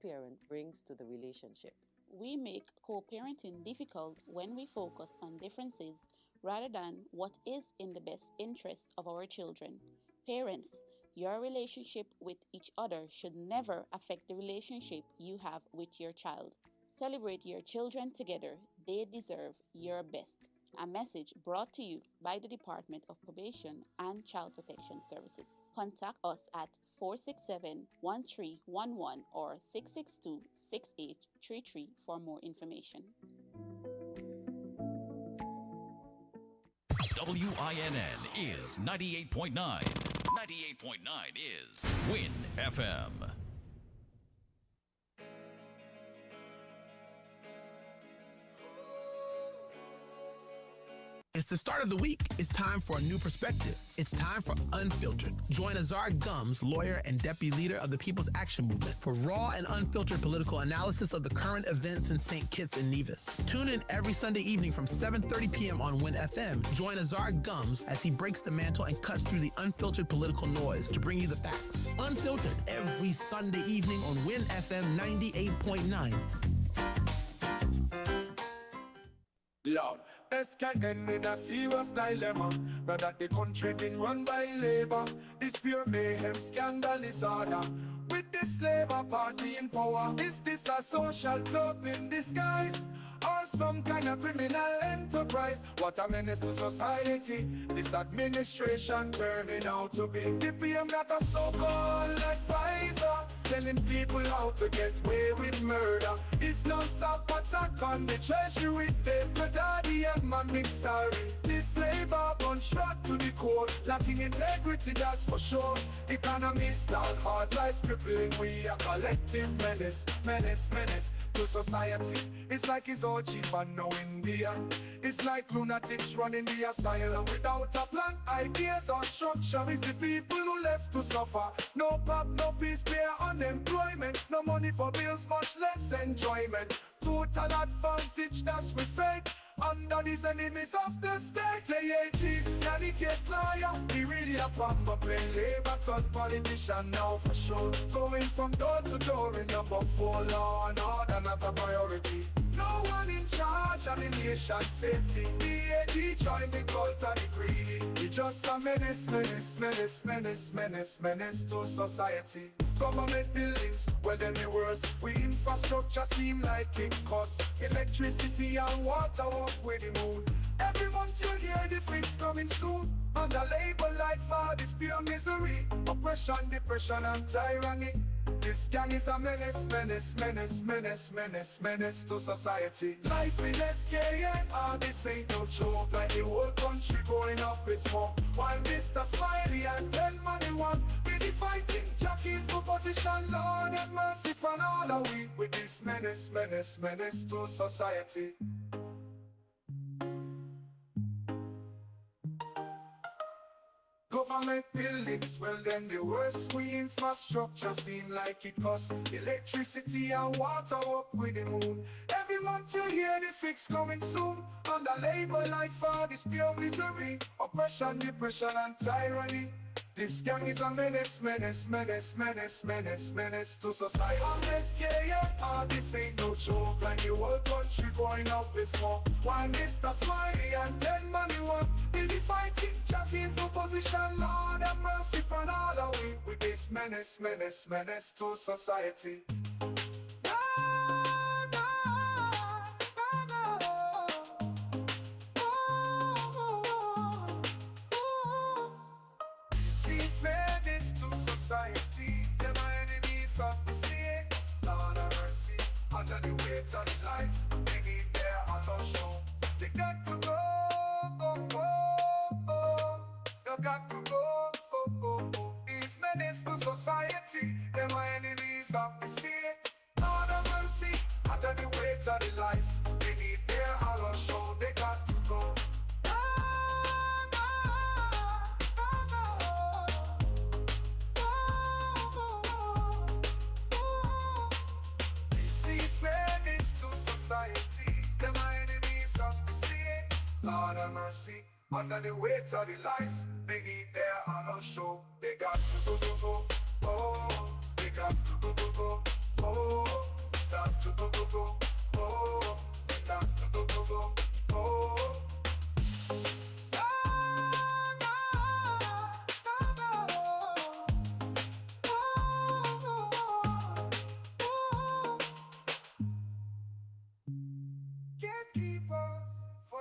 co-parent brings to the relationship. We make co-parenting difficult when we focus on differences rather than what is in the best interests of our children. Parents, your relationship with each other should never affect the relationship you have with your child. Celebrate your children together. They deserve your best. A message brought to you by the Department of Probation and Child Protection Services. Contact us at 467-1311 or 662-6833 for more information. WINN is 98.9. 98.9 is WinFM. It's the start of the week. It's time for a new perspective. It's time for Unfiltered. Join AZARD GUMBS, lawyer and deputy leader of the People's Action Movement, for raw and unfiltered political analysis of the current events in St. Kitts and Nevis. Tune in every Sunday evening from 7:30 p.m. on WinFM. Join AZARD GUMBS as he breaks the mantle and cuts through the unfiltered political noise to bring you the facts. Unfiltered every Sunday evening on WinFM 98.9. Lord, best can end in a serious dilemma. Now that the country been run by labor, this pure mayhem, scandal, disorder. With this Labour Party in power, is this a social club in disguise? Or some kind of criminal enterprise? What a menace to society this administration turning out to be. The PM got a so-called advisor, telling people how to get away with murder. It's non-stop attack on the treasury, paper daddy and man sorry. This Labour bunch right to the core, lacking integrity, that's for sure. Economists all hard life crippling, we a collective menace, menace, menace to society. It's like it's all cheap and no India. It's like lunatics running the asylum without a plan, ideas or structure. It's the people who left to suffer. No pop, no peace, bare unemployment. No money for bills, much less enjoyment. Total advantage, that's we fake under these enemies of the state. AAG, Cannabis lawyer, he really a plumber, playing Labour third politician now for sure. Going from door to door in number 4, law and order not a priority. No one in charge of the nation's safety. DAG join the cult of the greedy. He just a menace, menace, menace, menace, menace, menace to society. Government buildings, well then the worst. We infrastructure seem like it costs. Electricity and water walk with the moon. Every month you hear the fix coming soon. Under labor life for this pure misery. Oppression, depression and tyranny. This gang is a menace, menace, menace, menace, menace, menace to society. Life in SKN, this ain't no joke. Like the whole country going up in smoke. While Mr. Smiley and 10 money one busy fighting, jockeying for position. Lord have mercy upon all of we with this menace, menace, menace to society. Government buildings, well then the worst. We infrastructure seem like it costs. Electricity and water up with the moon. Every month you hear the fix coming soon. Under labor life for this pure misery. Oppression, depression and tyranny. This gang is a menace, menace, menace, menace, menace, menace to society. On SKN, this ain't no joke. Like the whole country going up in smoke. While Mr. Smiley and 10 money one busy fighting, jockeying for position. Lord have mercy upon all of we with this menace, menace, menace to society. Society, them are enemies of the state. Lord have mercy, under the weight of the lies, they need their honor show. They got to go, oh, oh, oh. They got to go, oh, oh, oh. These menace to society, them are enemies of the state. Lord have mercy, under the weight of the lies, they need their honor show. They got to go. Them are enemies of the state. Lord have mercy, under the weight of the lies, they need their honor show. They got to go, go, go, oh. They got to go, go, go, oh. For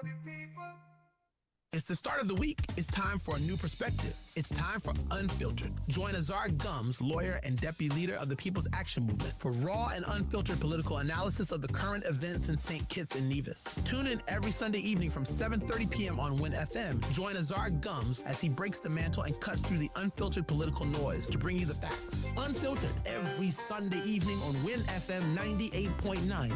the people. It's the start of the week. It's time for a new perspective. It's time for Unfiltered. Join AZARD GUMBS, lawyer and deputy leader of the People's Action Movement, for raw and unfiltered political analysis of the current events in St. Kitts and Nevis. Tune in every Sunday evening from 7:30 p.m. on WinFM. Join AZARD GUMBS as he breaks the mantle and cuts through the unfiltered political noise to bring you the facts. Unfiltered every Sunday evening on WinFM 98.9.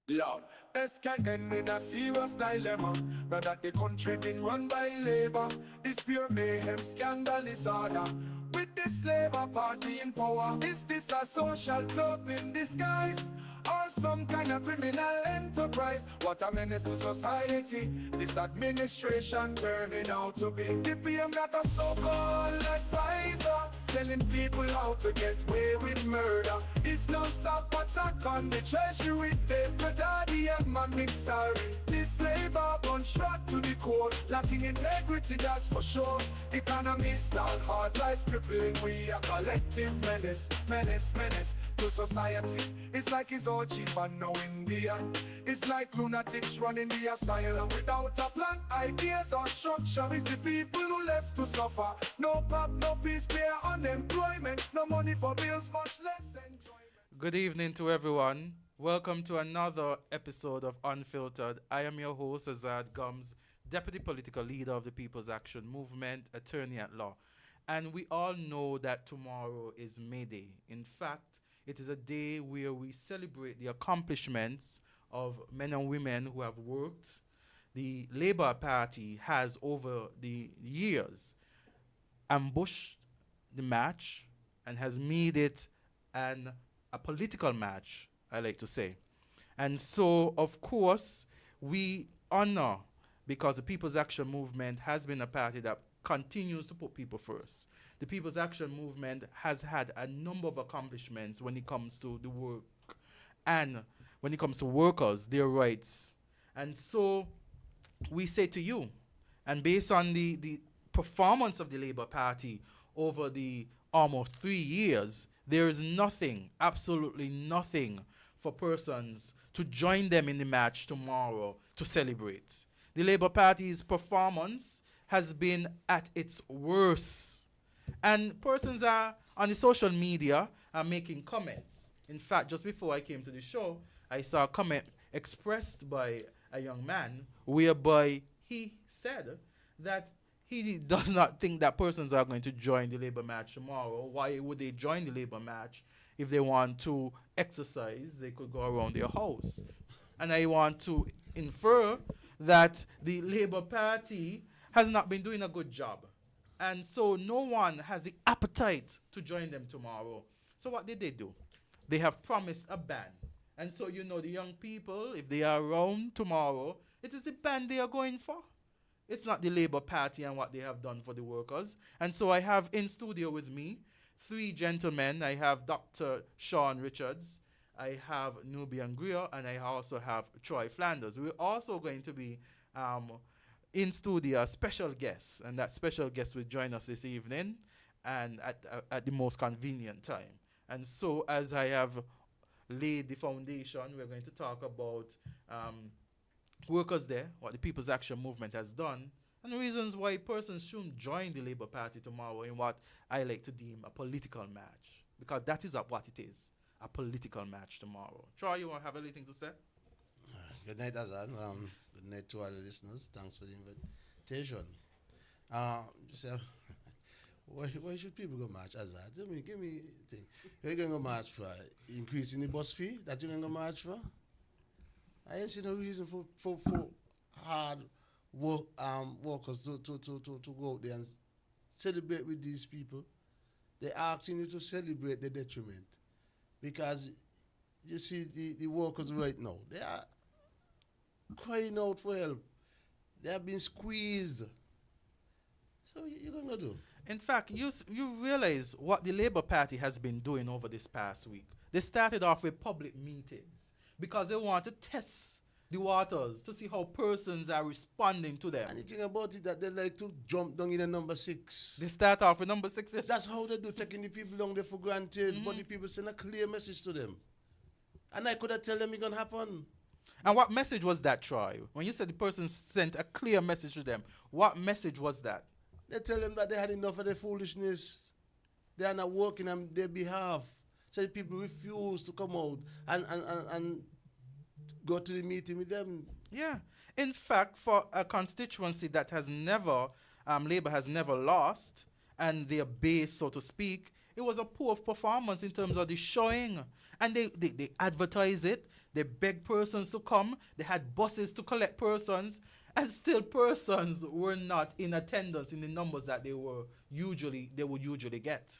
Lord, best can end in a serious dilemma. Now that the country been run by labor, this pure mayhem, scandal, disorder. With this labor party in power, is this a social club in disguise? Or some kind of criminal enterprise? What a menace to society this administration turning out to be. The PM got a so-called advisor, telling people how to get away with murder. It's non-stop attack on the treasury. They daddy and man sorry. This labor bunch right to the core, lacking integrity, that's for sure. Economists all hard life crippling. We a collective menace, menace, menace to society. It's like it's all cheap and no Indian. It's like lunatics running the asylum without a plan, ideas or structure. It's the people who left to suffer. No pop, no peace, pay unemployment, no money for bills, much less enjoyment. Good evening to everyone. Welcome to another episode of Unfiltered. I am your host, AZARD GUMBS, Deputy Political Leader of the People's Action Movement, Attorney at Law. And we all know that tomorrow is May Day. In fact, it is a day where we celebrate the accomplishments of men and women who have worked. The Labour Party has, over the years, ambushed the match and has made it a political match, I like to say. And so, of course, we honor, because the People's Action Movement has been a party that continues to put people first. The People's Action Movement has had a number of accomplishments when it comes to the work and when it comes to workers, their rights. And so we say to you, and based on the performance of the Labour Party over the almost 3 years, there is nothing, absolutely nothing, for persons to join them in the match tomorrow to celebrate. The Labour Party's performance has been at its worst. And persons are on the social media are making comments. In fact, just before I came to the show, I saw a comment expressed by a young man whereby he said that he does not think that persons are going to join the Labour match tomorrow. Why would they join the Labour match? If they want to exercise, they could go around their house. And I want to infer that the Labour Party has not been doing a good job. And so no one has the appetite to join them tomorrow. So what did they do? They have promised a ban. And so, you know, the young people, if they are around tomorrow, it is the ban they are going for. It's not the Labour Party and what they have done for the workers. And so I have in studio with me 3 gentlemen. I have Dr. Sean Richards, I have Nubian Greer, and I also have Troy Flanders. We're also going to be in studio a special guest, and that special guest will join us this evening and at the most convenient time. And so as I have laid the foundation, we're going to talk about workers there, what the People's Action Movement has done, and the reasons why persons shouldn't join the Labour Party tomorrow in what I like to deem a political match. Because that is what it is, a political match tomorrow. Troy, you want to have anything to say? Good night, Azad. Good night to all the listeners. Thanks for the invitation. Why should people go march, Azad? Give me a thing. You're going to march for increasing the bus fee that you're going to march for? I ain't see no reason for hard workers to go out there and celebrate with these people. They're asking you to celebrate the detriment. Because you see the workers right now, they are crying out for help. They have been squeezed. So you're going to do? In fact, you realize what the Labour Party has been doing over this past week. They started off with public meetings because they want to test the waters to see how persons are responding to them. And the thing about it that they like to jump down in the number 6. They start off with number 6. Yes. That's how they do, taking the people down there for granted. But the people send a clear message to them. And I could have tell them it's going to happen. And what message was that, Troy? When you said the person sent a clear message to them, what message was that? They tell them that they had enough of their foolishness. They are not working on their behalf. So the people refuse to come out and go to the meeting with them. Yeah. In fact, for a constituency that has never, Labour has never lost, and their base, so to speak, it was a poor performance in terms of the showing. And they advertise it. They beg persons to come. They had buses to collect persons. And still persons were not in attendance in the numbers that they would usually get.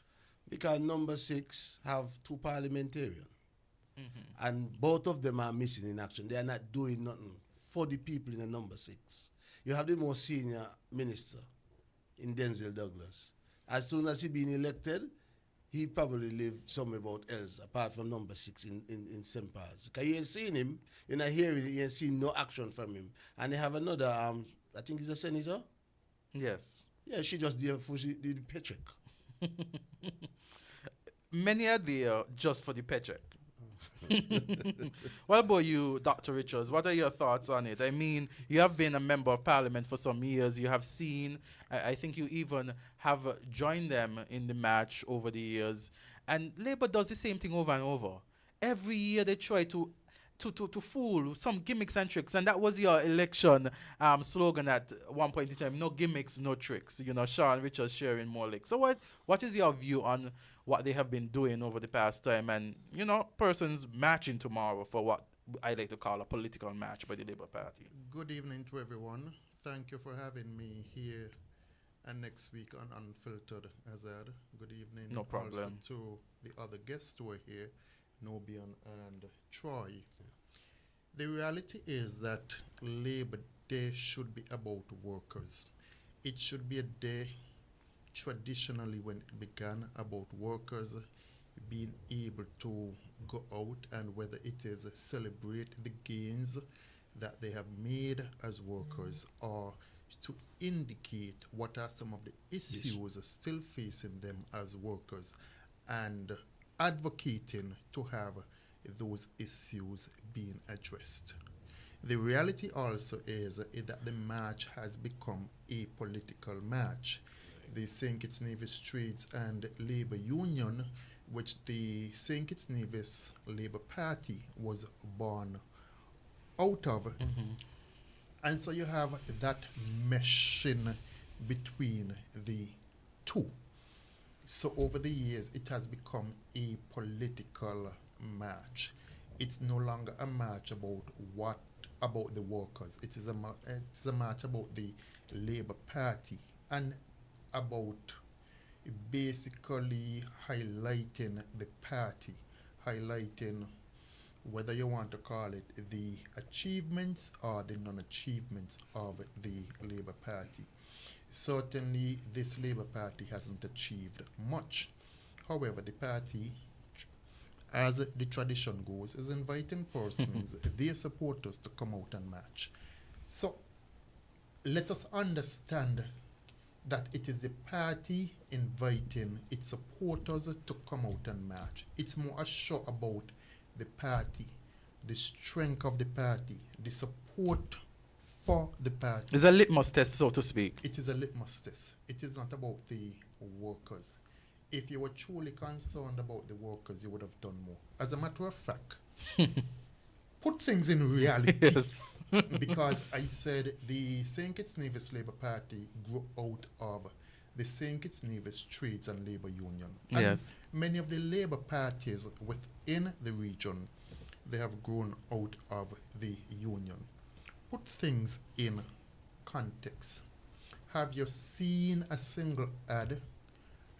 Because number 6 have 2 parliamentarians. And both of them are missing in action. They are not doing nothing for the people in the number 6. You have the most senior minister in Denzel Douglas. As soon as he been elected, he probably live somewhere about else, apart from number 6 in St. Paul's. Because you ain't seen him, you're not hearing it, you ain't seen no action from him. And they have another, I think he's a senator. Yes. Yeah, she just did for the paycheck. Many are there just for the paycheck. What about you, Dr. Richards? What are your thoughts on it? I mean, you have been a member of parliament for some years. You have seen, I think you even have joined them in the match over the years. And Labour does the same thing over and over. Every year they try to fool some gimmicks and tricks. And that was your election slogan at one point in time. No gimmicks, no tricks. You know, Sean Richards sharing more licks. So what is your view on what they have been doing over the past time, and, you know, persons matching tomorrow for what I like to call a political match by the Labour Party? Good evening to everyone. Thank you for having me here and next week on Unfiltered, AZARD. Good evening. No problem. Also to the other guests who are here, Nobian and Troy. The reality is that Labour Day should be about workers. It should be a day traditionally when it began about workers being able to go out and whether it is celebrate the gains that they have made as workers or to indicate what are some of the issues still facing them as workers and advocating to have those issues being addressed. The reality also is that the march has become a political march. The St. Kitts Nevis Trades and Labour Union, which the St. Kitts Nevis Labour Party was born out of. And so you have that meshing between the two. So over the years, it has become a political march. It's no longer a march about the workers. It is a march about the Labour Party and about basically highlighting the party, highlighting whether you want to call it the achievements or the non-achievements of the Labour Party. Certainly, this Labour Party hasn't achieved much. However, the party, as the tradition goes, is inviting persons, their supporters, to come out and march. So, let us understand that it is the party inviting its supporters to come out and march. It's more a show about the party, the strength of the party, the support for the party. It's a litmus test, so to speak. It is a litmus test. It is not about the workers. If you were truly concerned about the workers, you would have done more. As a matter of fact, put things in reality. Yes. Because I said the St. Kitts Nevis Labour Party grew out of the St. Kitts Nevis Trades and Labour Union. And yes. Many of the Labour parties within the region, they have grown out of the union. Put things in context. Have you seen a single ad?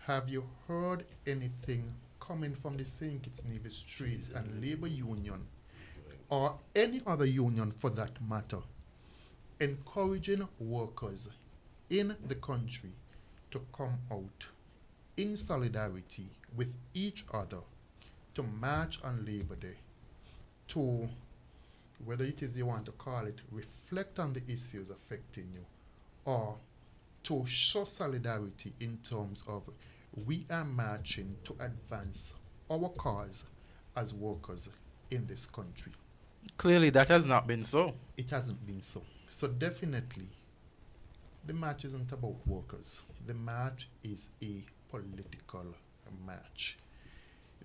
Have you heard anything coming from the St. Kitts Nevis Trades and Labour Union, or any other union for that matter, encouraging workers in the country to come out in solidarity with each other to march on Labor Day, to, whether it is you want to call it, reflect on the issues affecting you, or to show solidarity in terms of we are marching to advance our cause as workers in this country. Clearly, that has not been so. It hasn't been so. So definitely, the march isn't about workers. The march is a political march.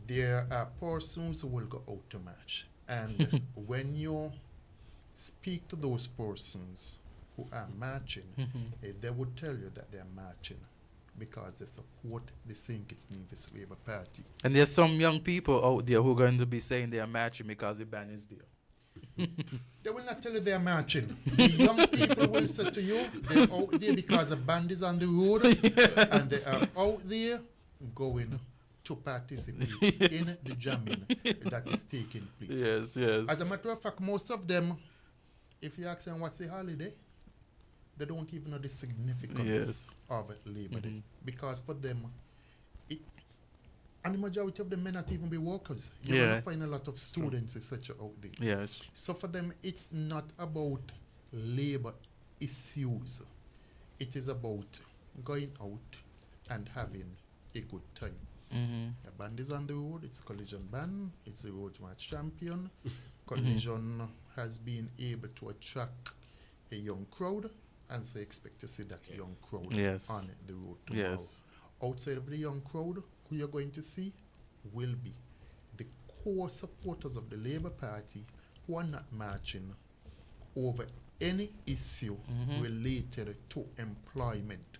There are persons who will go out to march. And when you speak to those persons who are marching, they would tell you that they are marching because they support the St. Kitts Nevis Labour Party. And there's some young people out there who are going to be saying they are marching because the ban is there. They will not tell you they are marching. The young people will say to you, they're out there because the band is on the road, and they are out there going to participate in the jamming that is taking place. Yes, yes. As a matter of fact, most of them, if you ask them what's the holiday, they don't even know the significance of Labor Day. Because for them, and the majority of them may not even be workers. You're going to find a lot of students, etc. out there. Yes. So for them, it's not about labor issues. It is about going out and having a good time. The band is on the road. It's Collision Band. It's the Road March champion. Collision has been able to attract a young crowd, and so expect to see that young crowd on the road tomorrow. Outside of the young crowd, who you're going to see will be the core supporters of the Labour Party who are not marching over any issue related to employment,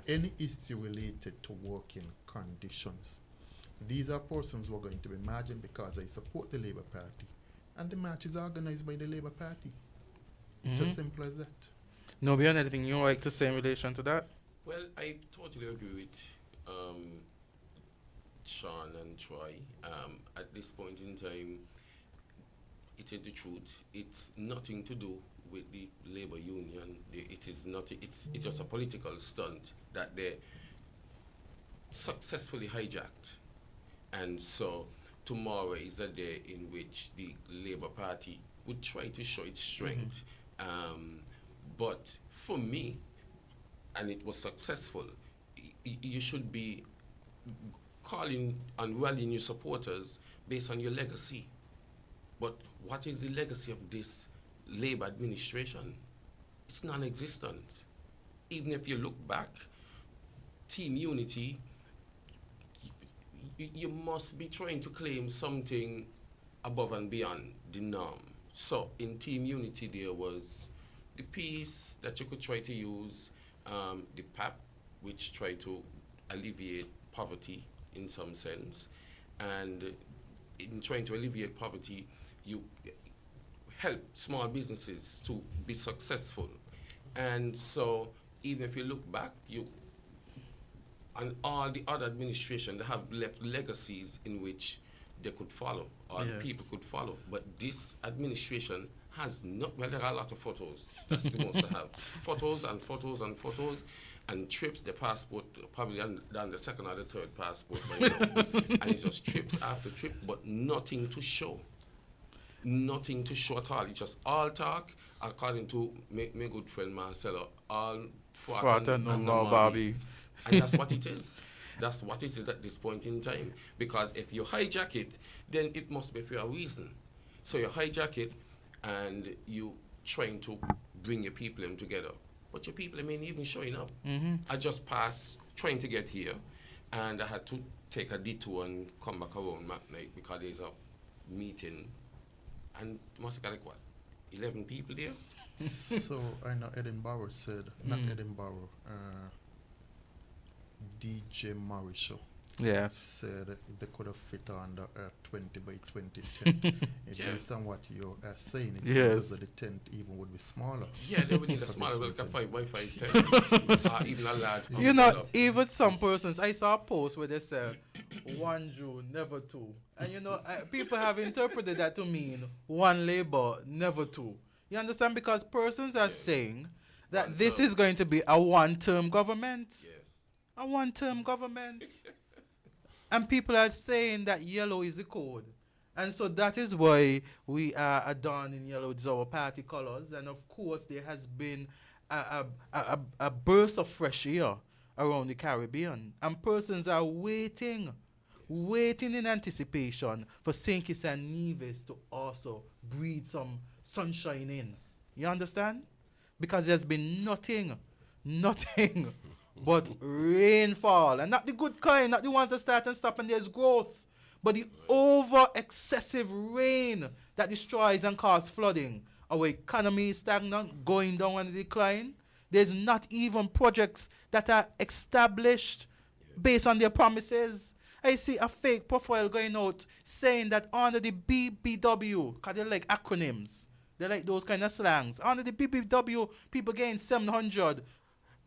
any issue related to working conditions. These are persons who are going to be marching because they support the Labour Party, and the march is organized by the Labour Party. It's as simple as that. No, beyond anything you would like to say in relation to that? Well, I totally agree with Sean and Troy. At this point in time, it is the truth. It's nothing to do with the labor union. It is not. It's just a political stunt that they successfully hijacked, and so tomorrow is a day in which the Labour Party would try to show its strength. But for me, and it was successful, you should be calling and rallying your supporters based on your legacy. But what is the legacy of this Labour administration? It's non-existent. Even if you look back, Team Unity, you must be trying to claim something above and beyond the norm. So in Team Unity there was the piece that you could try to use, the PAP, which tried to alleviate poverty in some sense. And in trying to alleviate poverty, you help small businesses to be successful. And so even if you look back, and all the other administration, they have left legacies in which they could follow, or people could follow. But this administration has not, well, there are a lot of photos. That's the most to have. Photos and photos and photos, and trips, the passport, probably on the second or the third passport by now. And it's just trips after trip, but nothing to show. Nothing to show at all. It's just all talk, according to my good friend Marcelo, all fought and no Bobby. And that's what it is. That's what it is at this point in time. Because if you hijack it, then it must be for a reason. So you hijack it, and you trying to bring your people together. But your people ain't even showing up. I just passed trying to get here, and I had to take a detour and come back around McKnight because there's a meeting, and must have got like what, 11 people there? So I know Edinburgh said, not Edinburgh, DJ Mauricio said they could have fit under a 20 by 20 tent. Based on what you are saying, it seems that the tent even would be smaller. Yeah, they would need a smaller, like a 5 by 5 tent. Even a large. You know, even some persons, I saw a post where they said, 1 June, never 2. And you know, people have interpreted that to mean 1 Labour, never 2. You understand? Because persons are saying that this is going to be a 1-term government. Yes. a one-term government. And people are saying that yellow is the code. And so that is why we are adorning yellow as our party colors. And of course, there has been a burst of fresh air around the Caribbean. And persons are waiting in anticipation for St. Kitts and Nevis to also breathe some sunshine in. You understand? Because there's been nothing but rainfall. And not the good kind, not the ones that start and stop and there's growth. But the over excessive rain that destroys and causes flooding. Our economy is stagnant, going down on the decline. There's not even projects that are established based on their promises. I see a fake profile going out saying that under the BBW, because they like acronyms, they like those kind of slangs. Under the BBW, people getting 700,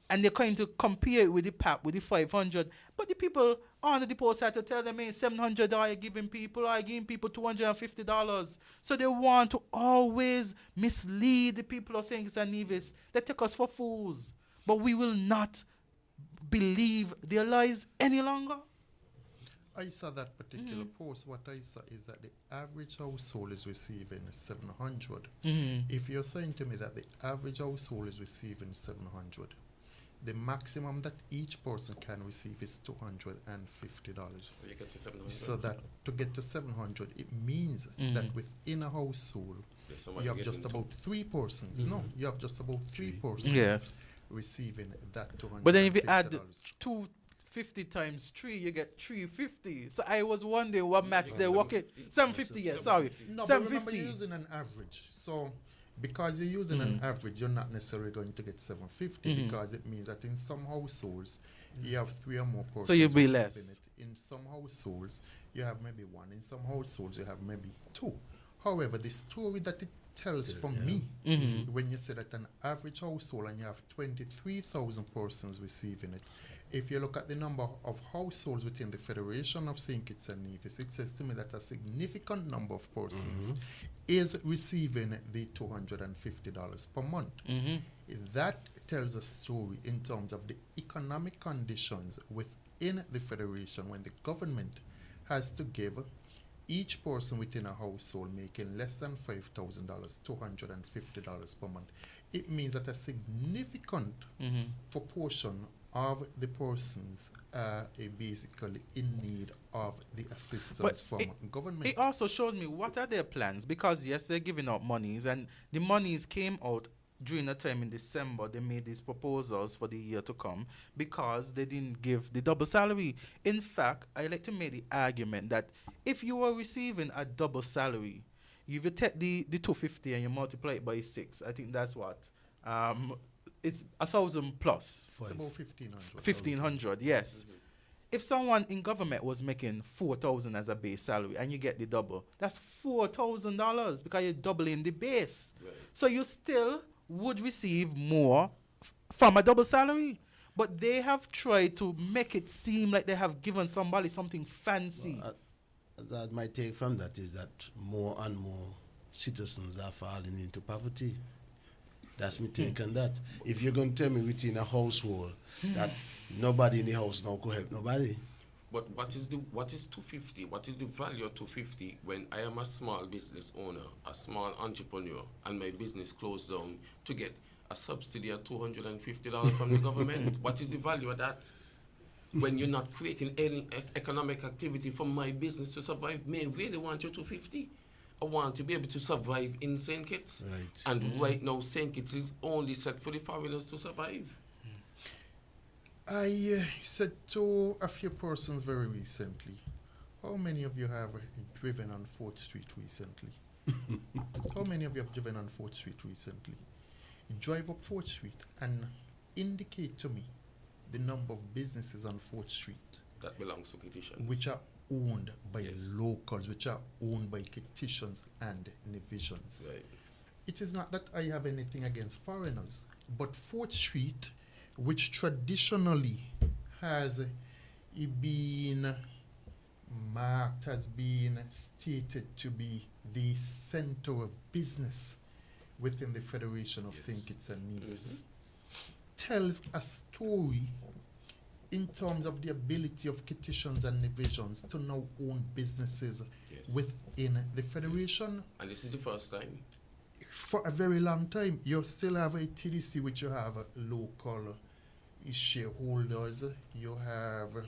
and they're going to compare it with the PAP, with the 500. But the people under the post had to tell them, hey, 700 are you giving people $250. So they want to always mislead the people of St. Kitts and Nevis. They take us for fools. But we will not believe their lies any longer. I saw that particular post. What I saw is that the average household is receiving 700. If you're saying to me that the average household is receiving 700, the maximum that each person can receive is $250. So you get to 700. So that to get to 700, it means that within a household, you have just about 3 persons. No, you have just about 3 persons receiving that $250. But then if you add 250 times 3, you get 350. So I was wondering what maths they're working. 750, yeah, sorry. No, but remember you're using an average. So because you're using an average, you're not necessarily going to get 750 because it means that in some households you have 3 or more persons. So you'll be less. In some households you have maybe 1. In some households you have maybe 2. However, the story that it tells from me, when you say that an average household and you have 23,000 persons receiving it, if you look at the number of households within the Federation of St. Kitts and Nevis, it says to me that a significant number of persons is receiving the $250 per month. That tells a story in terms of the economic conditions within the Federation when the government has to give each person within a household making less than $5,000, $250 per month. It means that a significant proportion of the persons are basically in need of the assistance from government. It also shows me what are their plans, because yes, they're giving out monies, and the monies came out during a time in December. They made these proposals for the year to come because they didn't give the double salary. In fact, I like to make the argument that if you were receiving a double salary, if you take the 250 and you multiply it by 6, I think that's what it's 1,000 plus. It's about 1,500. 1,500, yes. If someone in government was making 4,000 as a base salary and you get the double, that's $4,000 because you're doubling the base. Right. So you still would receive more from a double salary. But they have tried to make it seem like they have given somebody something fancy. That my take from that is that more and more citizens are falling into poverty. That's my take on that. If you're going to tell me within a household that nobody in the house now could help nobody. But what is 250? What is the value of 250 when I am a small business owner, a small entrepreneur, and my business closed down to get a subsidy of $250 from the government? What is the value of that? When you're not creating any economic activity for my business to survive, may I really want your 250? I want to be able to survive in St. Kitts. Right. And right now, St. Kitts is only set for the foreigners to survive. I said to a few persons very recently, how many of you have driven on 4th Street recently? How many of you have driven on 4th Street recently? Drive up 4th Street and indicate to me the number of businesses on 4th Street that belongs to Kittians, which are owned by locals, which are owned by Kittians and Nevisians. Right. It is not that I have anything against foreigners, but 4th Street, which traditionally has been marked, has been stated to be the center of business within the Federation of St. Kitts and Nevis, tells a story in terms of the ability of Kittians and divisions to now own businesses within the Federation. And this is the first time? For a very long time. You still have a TDC, which you have local shareholders. You have,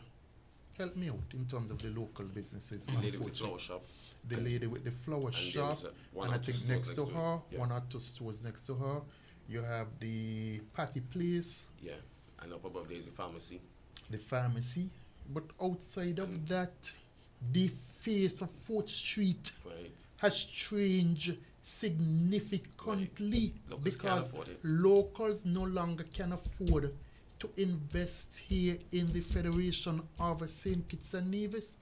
help me out in terms of the local businesses. The lady with the flower shop. The lady with the flower shop. And I think next to her, one or two stores next to her, you have the patty place. Yeah, and up above there is the pharmacy. The pharmacy. But outside of that, the face of 4th Street has changed significantly because locals no longer can afford to invest here in the Federation of St. Kitts and Nevis.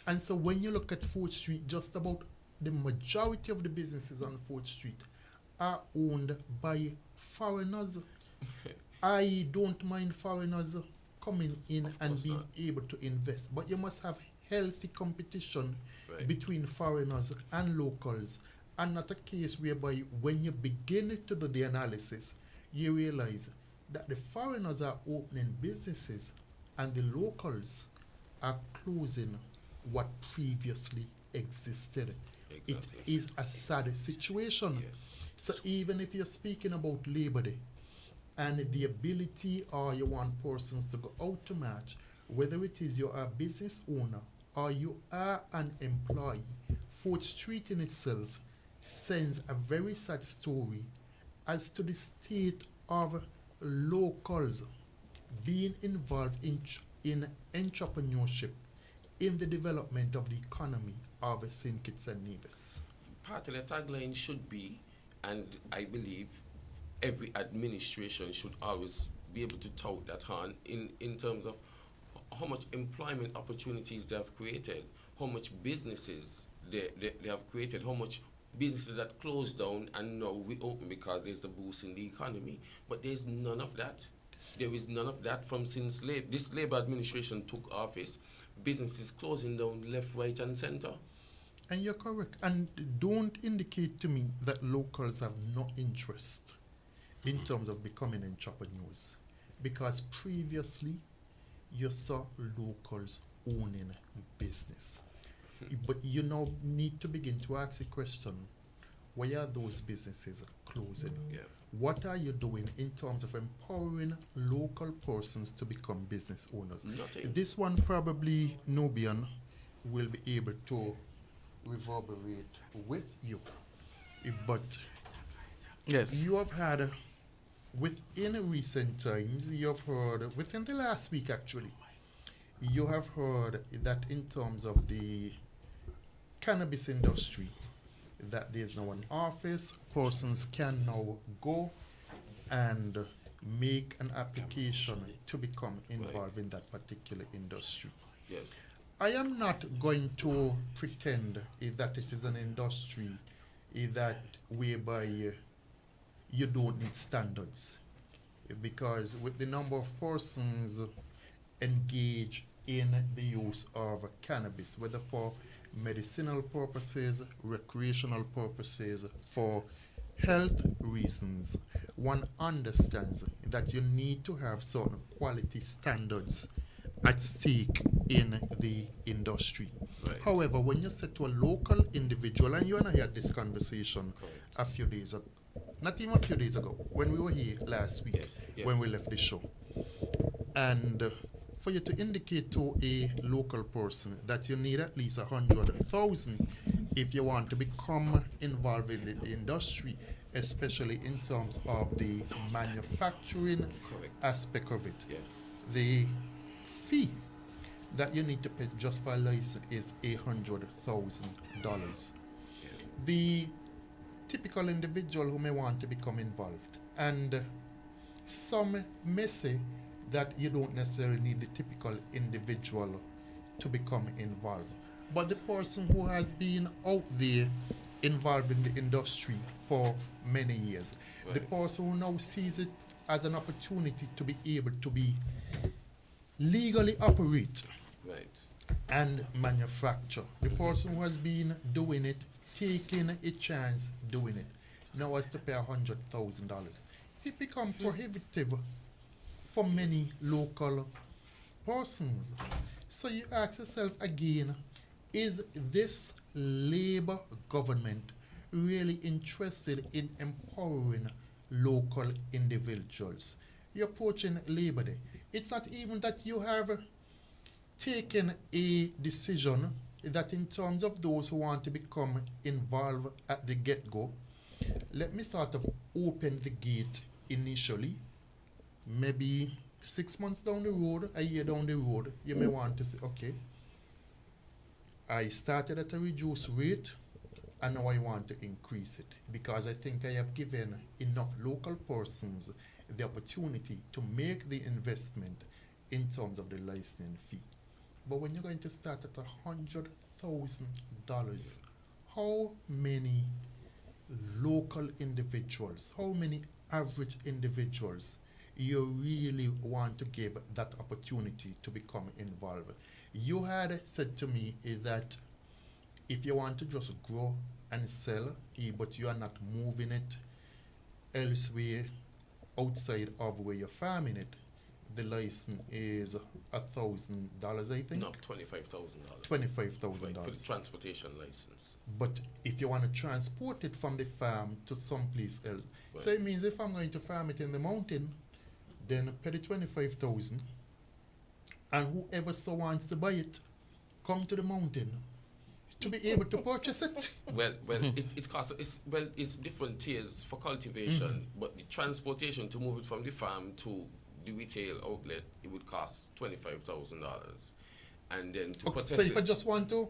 And so when you look at 4th Street, just about the majority of the businesses on 4th Street are owned by foreigners. I don't mind foreigners coming in and being able to invest, but you must have healthy competition between foreigners and locals, and not a case whereby when you begin to do the analysis, you realize that the foreigners are opening businesses and the locals are closing what previously existed. It is a sad situation. So even if you're speaking about Labor Day and the ability or you want persons to go out to march, whether it is you're a business owner or you are an employee, 4th Street in itself sends a very sad story as to the state of locals being involved in entrepreneurship, in the development of the economy of St. Kitts and Nevis. Part of the tagline should be, and I believe every administration should always be able to tout that on in terms of how much employment opportunities they have created, how much businesses they have created, how much businesses that closed down and now reopen because there's a boost in the economy. But there's none of that. There is none of that from since this Labour administration took office. Businesses closing down left, right, and centre. And you're correct. And don't indicate to me that locals have no interest in terms of becoming entrepreneurs. Because previously, you saw locals owning business. But you now need to begin to ask the question, why are those businesses closing? What are you doing in terms of empowering local persons to become business owners? Nothing. This one probably Nubian will be able to reverberate with you. But you have had, within recent times, you have heard, within the last week actually, you have heard that in terms of the cannabis industry, that there's now an office, persons can now go and make an application to become involved in that particular industry. Yes. I am not going to pretend that it is an industry that whereby you don't need standards, because with the number of persons engaged in the use of cannabis, whether for medicinal purposes, recreational purposes, for health reasons, one understands that you need to have certain quality standards at stake in the industry. However, when you say to a local individual, and you and I had this conversation a few days ago, not even a few days ago, when we were here last week, when we left the show, and for you to indicate to a local person that you need at least 100,000 if you want to become involved in the industry, especially in terms of the manufacturing aspect of it. The fee that you need to pay just for a license is $800,000. The typical individual who may want to become involved, and some may say that you don't necessarily need the typical individual to become involved. But the person who has been out there involved in the industry for many years, the person who now sees it as an opportunity to be able to be legally operate and manufacture, the person who has been doing it, taking a chance doing it, now has to pay $100,000. It becomes prohibitive for many local persons. So you ask yourself again, is this Labour government really interested in empowering local individuals? You're approaching Labour Day. It's not even that you have taken a decision that in terms of those who want to become involved at the get-go, let me sort of open the gate initially. Maybe 6 months down the road, a year down the road, you may want to say, okay, I started at a reduced rate and now I want to increase it because I think I have given enough local persons the opportunity to make the investment in terms of the licensing fee. But when you're going to start at $100,000, how many local individuals, how many average individuals you really want to give that opportunity to become involved? You had said to me that if you want to just grow and sell, but you are not moving it elsewhere outside of where you're farming it, the license is $1,000, I think. No, $25,000. $25,000 for the transportation license. But if you want to transport it from the farm to someplace else, Right. so it means if I'm going to farm it in the mountain, then pay the $25,000, and whoever so wants to buy it, come to the mountain to be able to purchase it. Well, it costs. It's different tiers for cultivation, but the transportation to move it from the farm to the retail outlet, it would cost $25,000, and then to Okay, process so if it, I just want to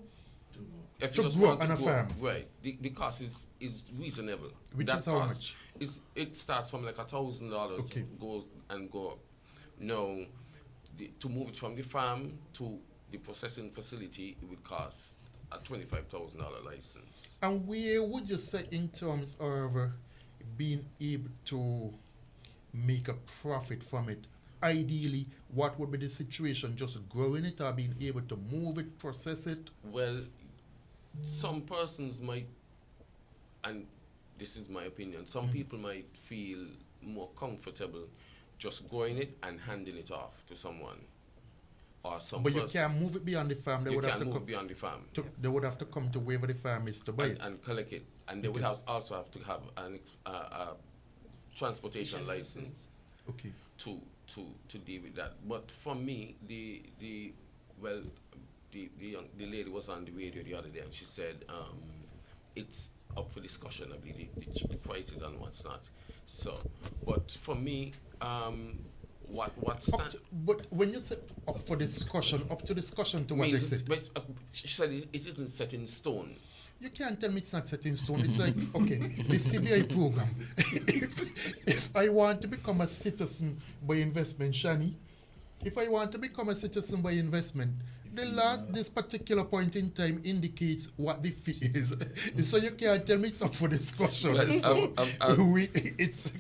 if to you just grow want on to a grow, farm. right? The cost is reasonable. Which That is how cost much? It starts from like $1,000. Okay. Goes and go up. Now, to move it from the farm to the processing facility, it would cost a $25,000 license. And where would you say in terms of being able to make a profit from it? Ideally, what would be the situation? Just growing it or being able to move it, process it? Well, some persons might, and this is my opinion, some people might feel more comfortable just growing it and handing it off to someone. Or some But you person. can't move it beyond the farm. They You would have can't to move come. beyond the farm. They would have to come to wherever the farm is to buy it. And collect it. And they would also have to have a transportation license Okay. to deal with that. But for me, the lady was on the radio the other day and she said it's up for discussion, I believe, the prices and what's not. So, but for me, But when you say up for discussion, up to discussion to what they means say, she said it isn't set in stone. you can't tell me it's not set in stone. It's like, okay, the CBI program. if I want to become a citizen by investment, Shani, if I want to become a citizen by investment, the law at this particular point in time indicates what the fee is. So you can't tell me it's up for discussion. Well, So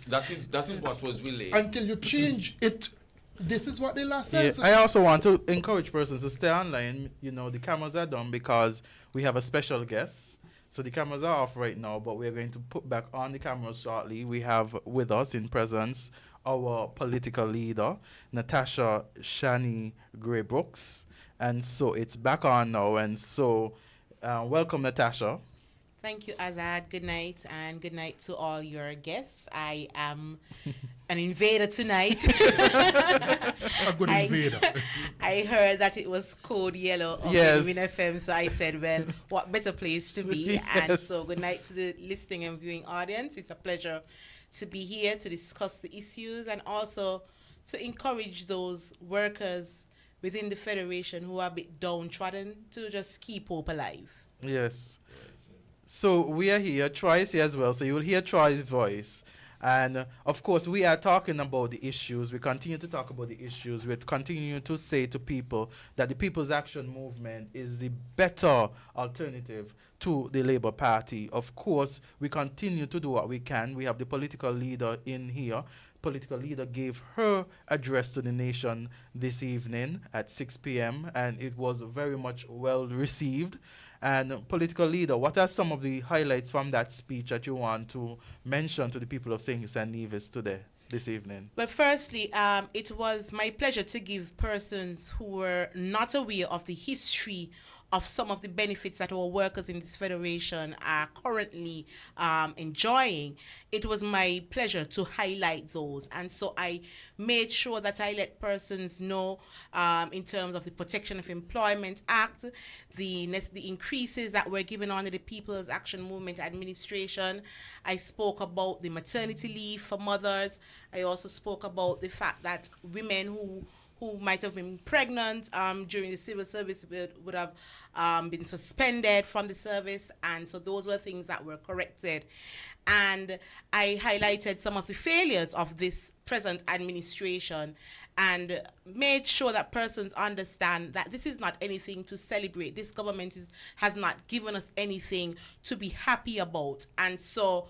that is what was relayed. until you change it, this is what the law says. I also want to encourage persons to stay online. You know, the cameras are done because we have a special guest. So the cameras are off right now, but we're going to put back on the cameras shortly. We have with us in presence our political leader, Natasha Shani Gray-Brooks. And so it's back on now. And so welcome, Natasha. Thank you, Azad. Good night, and good night to all your guests. I am an invader tonight. A good invader. I heard that it was code yellow on WinFM, so I said, well, what better place to be? Yes. And so good night to the listening and viewing audience. It's a pleasure to be here to discuss the issues and also to encourage those workers within the Federation who are a bit downtrodden to just keep hope alive. Yes. So we are here. Troy is here as well. So you will hear Troy's voice. And of course, we are talking about the issues. We continue to talk about the issues. We continue to say to people that the People's Action Movement is the better alternative to the Labour Party. Of course, we continue to do what we can. We have the political leader in here. Political leader gave her address to the nation this evening at 6 p.m. and it was very much well received. And political leader, what are some of the highlights from that speech that you want to mention to the people of St. Kitts and Nevis today? this evening? Well, firstly, it was my pleasure to give persons who were not aware of the history of some of the benefits that our workers in this federation are currently enjoying. It was my pleasure to highlight those. And so I made sure that I let persons know in terms of the Protection of Employment Act, the increases that were given under the People's Action Movement administration. I spoke about the maternity leave for mothers. I also spoke about the fact that women who might have been pregnant during the civil service would have been suspended from the service. And so those were things that were corrected. And I highlighted some of the failures of this present administration and made sure that persons understand that this is not anything to celebrate. This government has not given us anything to be happy about. And so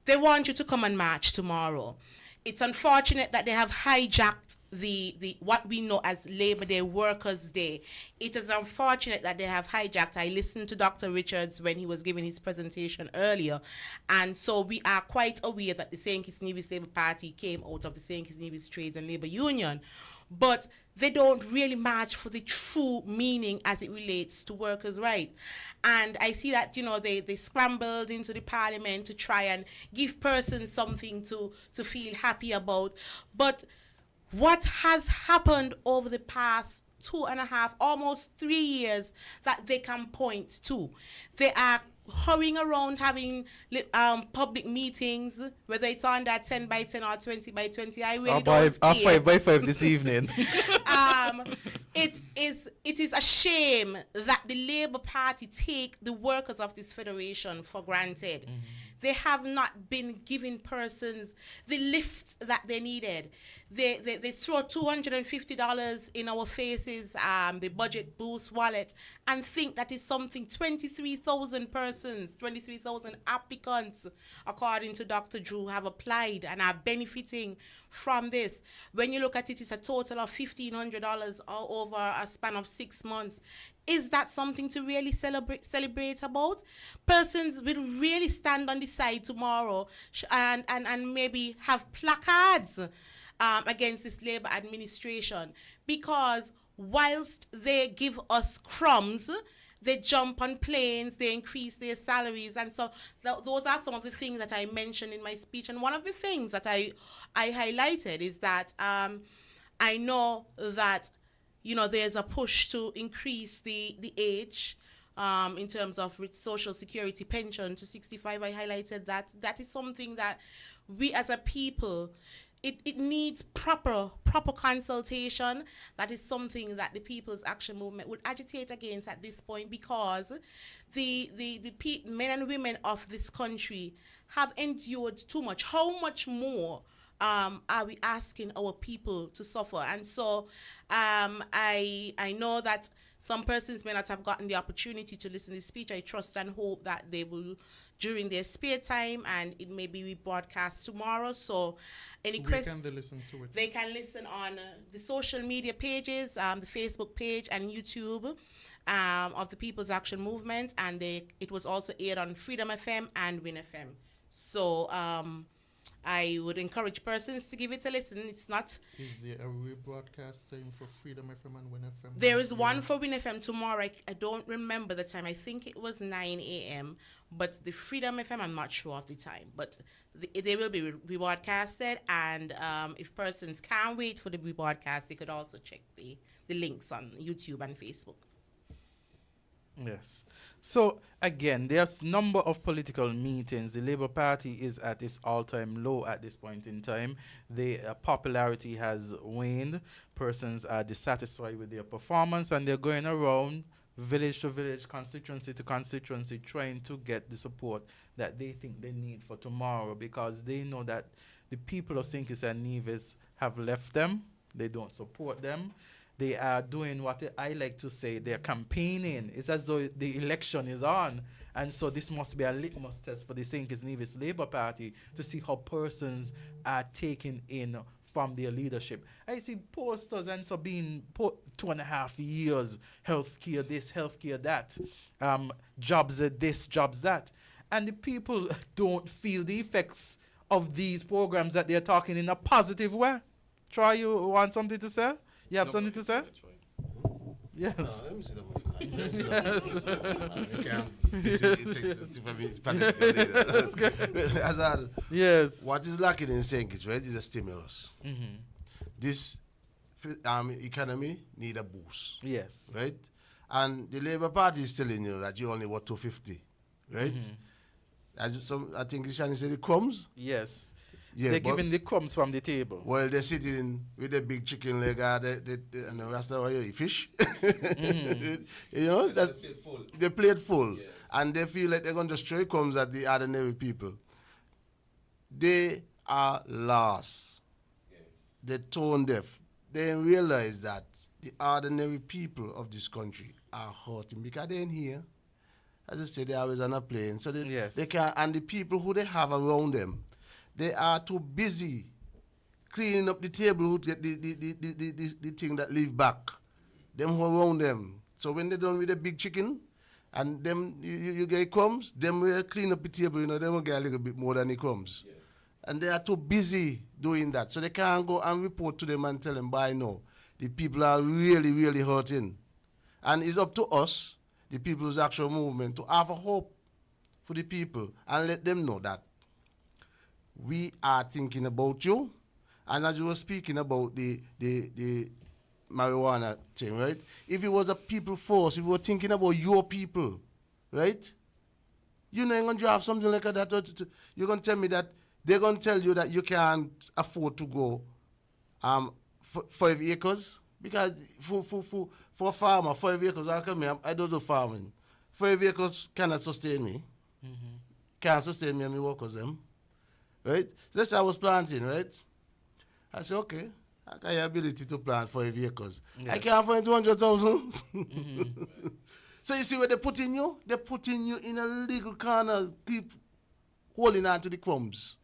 they want you to come and march tomorrow. It's unfortunate that they have hijacked the what we know as Labor Day, Workers' Day. It is unfortunate that they have hijacked. I listened to Dr. Richards when he was giving his presentation earlier, and so we are quite aware that the St. Kitts Nevis Labour Party came out of the St. Kitts Nevis Trades and Labour Union, but they don't really march for the true meaning as it relates to workers' rights. And I see that, they scrambled into the parliament to try and give persons something to feel happy about. But what has happened over the past 2.5, almost 3 years that they can point to? They are hurrying around having public meetings, whether it's on that 10 by 10 or 20 by 20. I really don't care. 5 by 5 this evening. It is a shame that the Labour Party take the workers of this federation for granted. Mm-hmm. They have not been giving persons the lift that they needed. They throw $250 in our faces, the budget boost wallet, and think that is something. 23,000 persons, 23,000 applicants, according to Dr. Drew, have applied and are benefiting from this. When you look at it, it's a total of $1,500 over a span of 6 months. Is that something to really celebrate about? Persons will really stand on the side tomorrow and maybe have placards against this Labour administration, because whilst they give us crumbs, they jump on planes, they increase their salaries. And so those are some of the things that I mentioned in my speech. And one of the things that I highlighted is that I know that there's a push to increase the age in terms of Social Security pension to 65. I highlighted that is something that we as a people, it needs proper consultation. That is something that the People's Action Movement would agitate against at this point, because the men and women of this country have endured too much. How much more are we asking our people to suffer? And so I know that some persons may not have gotten the opportunity to listen to the speech. I trust and hope that they will during their spare time, and it may be rebroadcast tomorrow. So any questions, they listen to it? They can listen on the social media pages, the Facebook page and YouTube of the People's Action Movement, and it was also aired on Freedom FM and WinFM. So I would encourage persons to give it a listen. It's not... Is there a rebroadcast time for Freedom FM and WinFM? There is one for WinFM tomorrow. I don't remember the time. I think it was 9 a.m. But the Freedom FM, I'm not sure of the time. But they will be rebroadcasted. And if persons can't wait for the rebroadcast, they could also check the links on YouTube and Facebook. Yes. So again, there's number of political meetings. The Labour Party is at its all-time low at this point in time. The popularity has waned. Persons are dissatisfied with their performance, and they're going around village to village, constituency to constituency, trying to get the support that they think they need for tomorrow, because they know that the people of St. Kitts and Nevis have left them. They don't support them. They are doing what I like to say, they're campaigning. It's as though the election is on. And so this must be a litmus test for the St. Kitts Nevis Labour Party to see how persons are taken in from their leadership. I see posters and so being put 2.5 years, healthcare this, healthcare that, jobs this, jobs that. And the people don't feel the effects of these programs that they're talking in a positive way. Troy, you want something to say? You have something to say? Yes. Let me see the money. Let me see the money. Azad, yes. What is lacking in St. Kitts, right, is a stimulus. This economy need a boost. Yes. Right? And the Labour Party is telling you that you only want 250. Right? I think Shani said the crumbs. Yes. Yeah, they're giving the crumbs from the table. Well, they're sitting with the big chicken leg, and the rest of you eat fish. You know, that's the plate full. Yes. And they feel like they're going to destroy crumbs at the ordinary people. They are lost. Yes. They're tone deaf. They realize that the ordinary people of this country are hurting because they're in here. As I said, they're always on a plane. So they can, and the people who they have around them, they are too busy cleaning up the table who get the thing that leave back. Them who around them. So when they're done with the big chicken and them you get crumbs, them will clean up the table, you know, they will get a little bit more than the crumbs. Yeah. And they are too busy doing that. So they can't go and report to them and tell them, by now, the people are really, really hurting. And it's up to us, the People's Action Movement, to have a hope for the people and let them know that we are thinking about you. And as you were speaking about the marijuana thing, right? If it was a people force, if we were thinking about your people, right? You're not going to draft something like that. You're going to tell me that they're going to tell you that you can't afford to go 5 acres? Because for a farmer, 5 acres, I don't do farming. 5 acres cannot sustain me. Can't sustain me and my workers them. Right? That's how I was planting, right? I said, okay, I got the ability to plant 5 acres. Yes. I can't find 200,000. So you see where they put in you? They put in you in a little corner, keep holding on to the crumbs.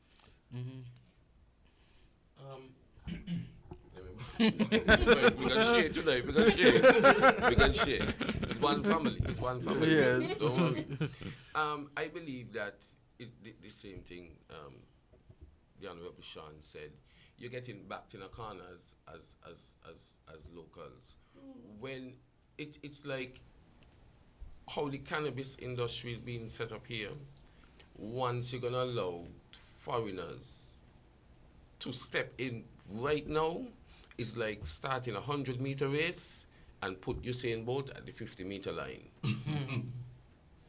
We can share today. We can share. It's one family. Yes. Don't worry. I believe that it's the same thing. The Honorable Sean said, you're getting backed in a corner as locals. When it's like how the cannabis industry is being set up here. Once you're gonna allow foreigners to step in right now, it's like starting a 100-meter race and put Usain Bolt at the 50-meter line.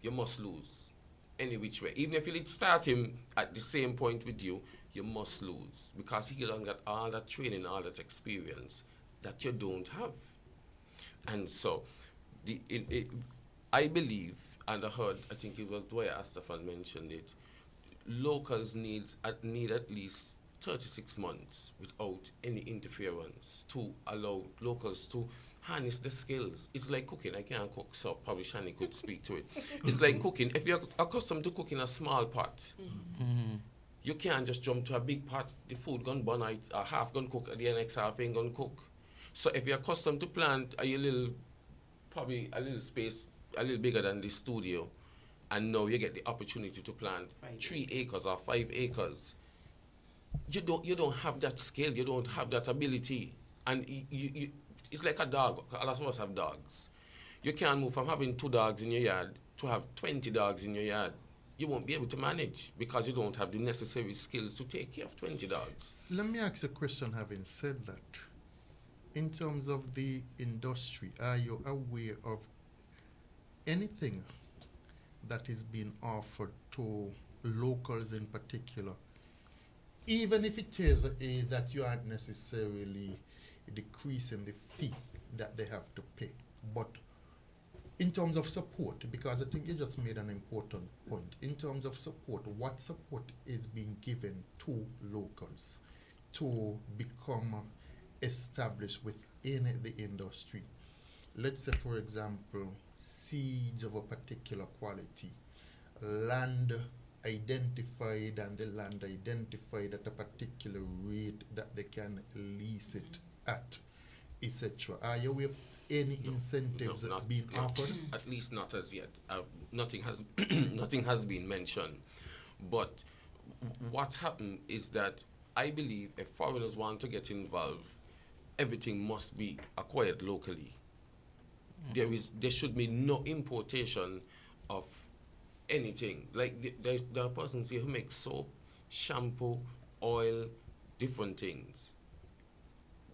You must lose any which way. Even if you start him at the same point with you, you must lose because he don't get all that training, all that experience that you don't have. And so, I believe, and I heard, I think it was Dwyer Astafan mentioned it, locals need at least 36 months without any interference to allow locals to harness the skills. It's like cooking. I can't cook, so probably Shani could speak to it. It's like cooking. If you're accustomed to cooking a small pot, you can't just jump to a big pot. The food gone burn out, or half gone cook, the next half ain't gonna cook. So if you're accustomed to plant probably a little space, a little bigger than the studio, and now you get the opportunity to plant 3 acres or 5 acres, you don't have that skill, you don't have that ability, and you it's like a dog. A lot of us have dogs. You can't move from having 2 dogs in your yard to have 20 dogs in your yard. You won't be able to manage because you don't have the necessary skills to take care of 20 dogs. Let me ask you a question, having said that. In terms of the industry, are you aware of anything that is being offered to locals in particular, even if it is that you aren't necessarily decreasing the fee that they have to pay, but in terms of support, because I think you just made an important point, in terms of support, what support is being given to locals to become established within the industry? Let's say, for example, seeds of a particular quality, land identified, and the land identified at a particular rate that they can lease it at, etc. Are you aware of any incentives that being offered? At least not as yet. Nothing has nothing has been mentioned. But what happened is that I believe if foreigners want to get involved, everything must be acquired locally. There should be no importation of anything. Like there are persons here who make soap, shampoo, oil, different things.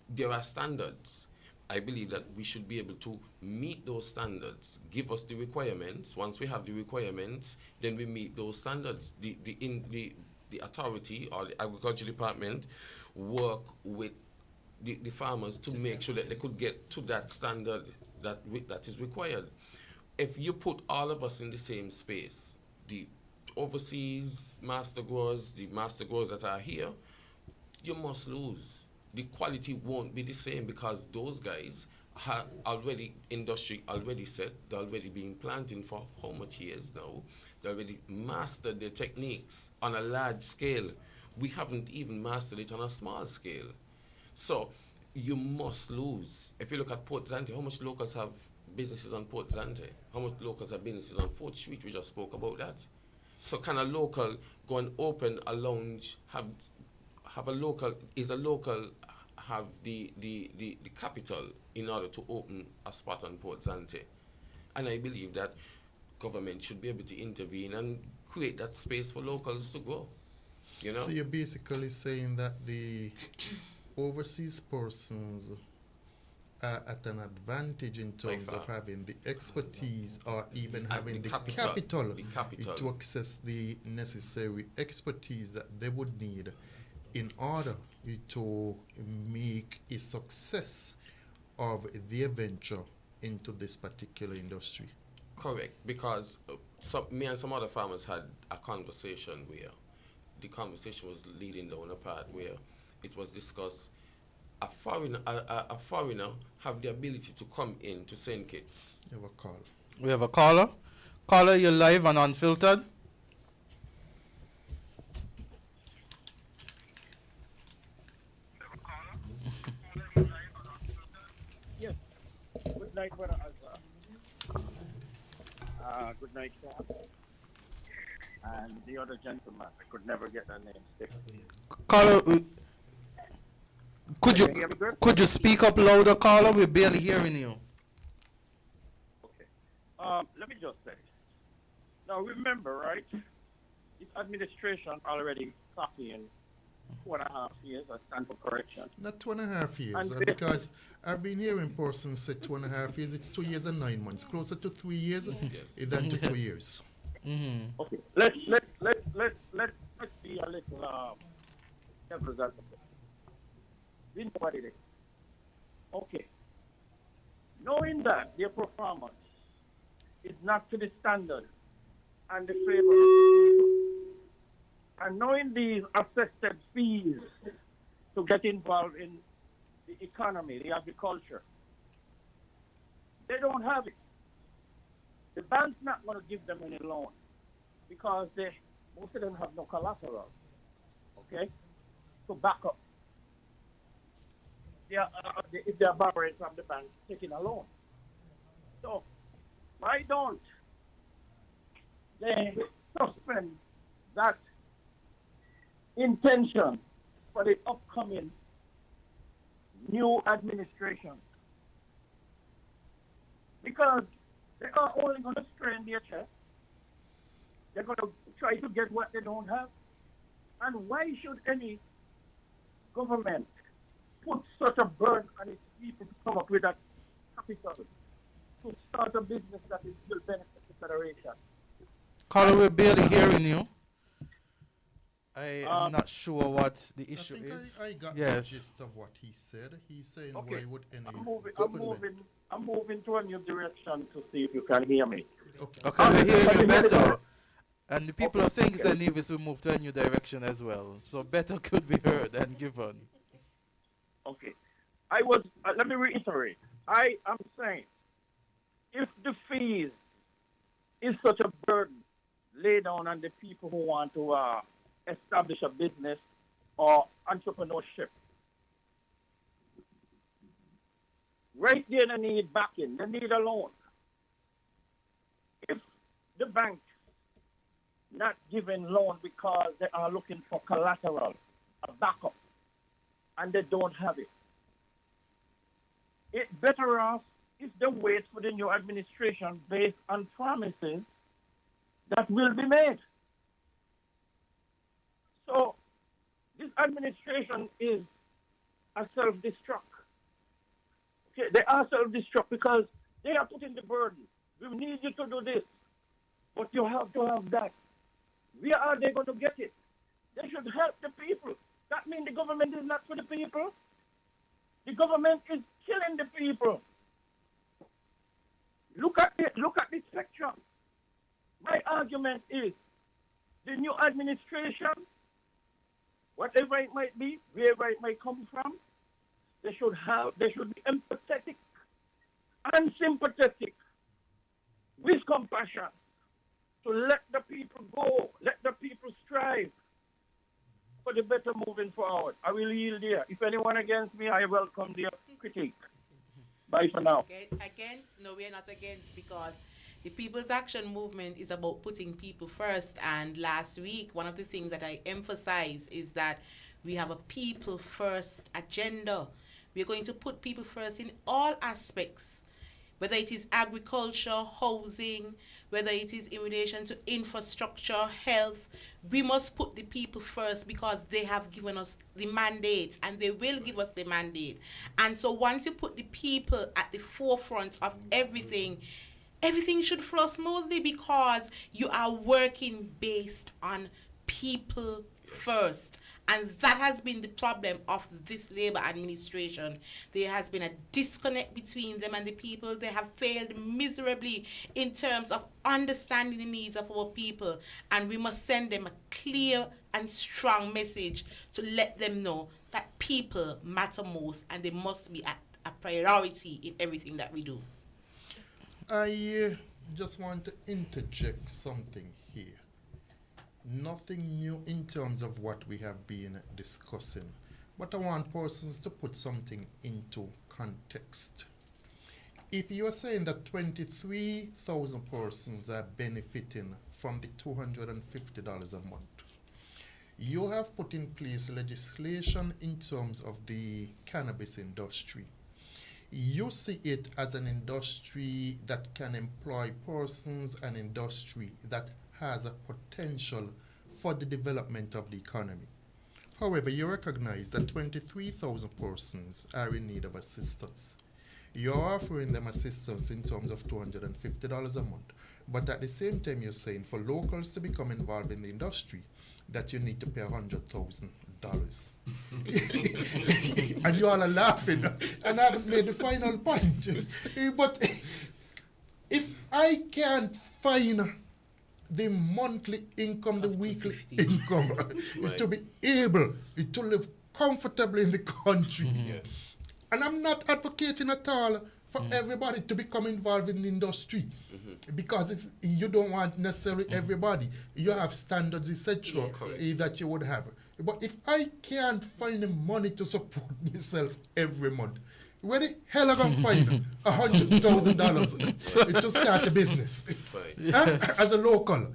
There are standards. I believe that we should be able to meet those standards. Give us the requirements. Once we have the requirements, then we meet those standards. The authority or the agriculture department work with the farmers to make sure that they could get to that standard that is required. If you put all of us in the same space, the overseas master growers, the master growers that are here, you must lose. The quality won't be the same because those guys have already, industry already set, they're already being planting for how much years now? They already mastered their techniques on a large scale. We haven't even mastered it on a small scale. So you must lose. If you look at Port Zante, how much locals have businesses on Port Zante? How much locals have businesses on 4th Street? We just spoke about that. So can a local go and open a lounge, have a local have the capital in order to open a spot on Port Zante? And I believe that government should be able to intervene and create that space for locals to grow. You know? So you're basically saying that the overseas persons are at an advantage in terms of having the expertise or even having the capital to access the necessary expertise that they would need in order to make a success of their venture into this particular industry. Correct, because me and some other farmers had a conversation where the conversation was leading down a path where it was discussed a foreigner have the ability to come in to send kits. You have a call. We have a caller. Caller, you're live and unfiltered. Yes. Good night, brother Azar. Good night, sir. And the other gentleman, I could never get their name straight. Caller, could you speak up louder, caller? We're barely hearing you. Okay. Let me just say. Now remember, right? This administration already copying 2.5 years. I stand for correction. Not 2.5 years, because I've been hearing persons say 2.5 years. It's 2 years and 9 months, closer to 3 years than to 2 years. Mm-hmm. Okay. Let's be a little devil's advocate. We know what it is. Okay. Knowing that their performance is not to the standard and the favor of the people, and knowing these assessed fees to get involved in the economy, the agriculture, they don't have it. The bank's not going to give them any loan because most of them have no collateral, okay, to back up. If they are borrowing from the bank, taking a loan. So, why don't they suspend that intention for the upcoming new administration? Because they are only going to strain their chest. They're going to try to get what they don't have. And why should any government put such a burden on its people to come up with that capital to start a business that will benefit the Federation? Caller, we're barely hearing you. I'm not sure what the issue is. I got the gist of what he said. He's saying why would any government... I'm moving to a new direction to see if you can hear me. Okay, we're hearing you better. And the people are saying St. Nevis will move to a new direction as well. So better could be heard and given. Okay. Let me reiterate. I am saying, if the fees is such a burden laid down on the people who want to establish a business or entrepreneurship, right there they need backing, they need a loan. If the bank not giving loan because they are looking for collateral, a backup, and they don't have it. It's better off if they wait for the new administration based on promises that will be made. So this administration is a self-destruct. Okay, they are self-destruct because they are putting the burden. We need you to do this, but you have to have that. Where are they going to get it? They should help the people. That means the government is not for the people. The government is killing the people. Look at the spectrum. My argument is the new administration, whatever it might be, wherever it might come from, they should be empathetic and sympathetic with compassion to let the people go, let the people strive for the better moving forward. I will yield there. If anyone against me, I welcome their critique. Bye for now. Against? No, we are not against, because the People's Action Movement is about putting people first. And last week, one of the things that I emphasized is that we have a people first agenda. We are going to put people first in all aspects, whether it is agriculture, housing, whether it is in relation to infrastructure, health. We must put the people first because they have given us the mandate and they will give us the mandate. And so once you put the people at the forefront of everything, everything should flow smoothly because you are working based on people first. And that has been the problem of this Labour administration. There has been a disconnect between them and the people. They have failed miserably in terms of understanding the needs of our people. And we must send them a clear and strong message to let them know that people matter most and they must be a priority in everything that we do. I just want to interject something here. Nothing new in terms of what we have been discussing, but I want persons to put something into context. If you are saying that 23,000 persons are benefiting from the $250 a month, you have put in place legislation in terms of the cannabis industry. You see it as an industry that can employ persons, an industry that has a potential for the development of the economy. However, you recognize that 23,000 persons are in need of assistance. You're offering them assistance in terms of $250 a month, but at the same time you're saying for locals to become involved in the industry that you need to pay $100,000. And you all are laughing, and I haven't made the final point. But if I can't find the monthly income, the weekly income, right, to be able to live comfortably in the country. And I'm not advocating at all for everybody to become involved in the industry, because you don't want necessarily everybody. You have standards, etc., that you would have. But if I can't find the money to support myself every month, where the hell am I going to find $100,000 to start a business? As a local.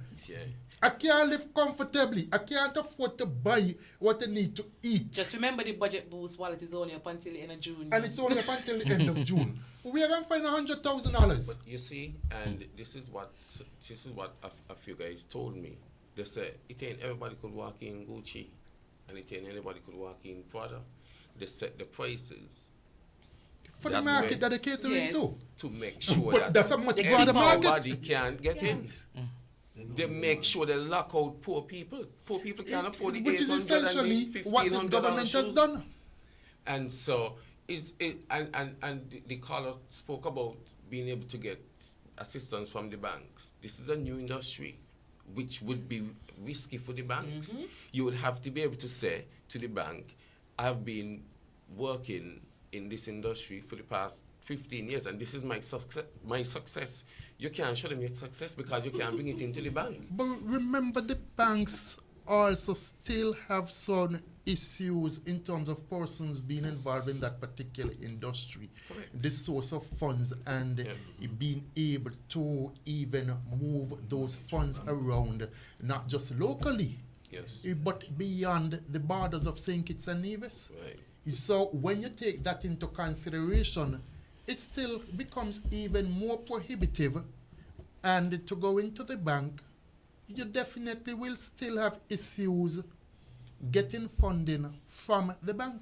I can't live comfortably. I can't afford to buy what I need to eat. Just remember the budget boost while it is only up until the end of June. And it's only up until the end of June. We are going to find $100,000. But you see, and this is what a few guys told me. They said it ain't everybody could walk in Gucci, and it ain't anybody could walk in Prada. They set the prices for the market that they catering to make sure but that's a much broader market can't get in. They make sure they lock out poor people. Poor people can't afford the which is essentially what this government has done. And so the caller spoke about being able to get assistance from the banks. This is a new industry, which would be risky for the banks. You would have to be able to say to the bank, I've been working in this industry for the past 15 years, and this is my success. You can't show them your success because you can't bring it into the bank. But remember, the banks also still have some issues in terms of persons being involved in that particular industry, Correct. the source of funds, and being able to even move those funds around, not just locally, but beyond the borders of St. Kitts and Nevis. Right. So when you take that into consideration, it still becomes even more prohibitive, and to go into the bank, you definitely will still have issues getting funding from the bank.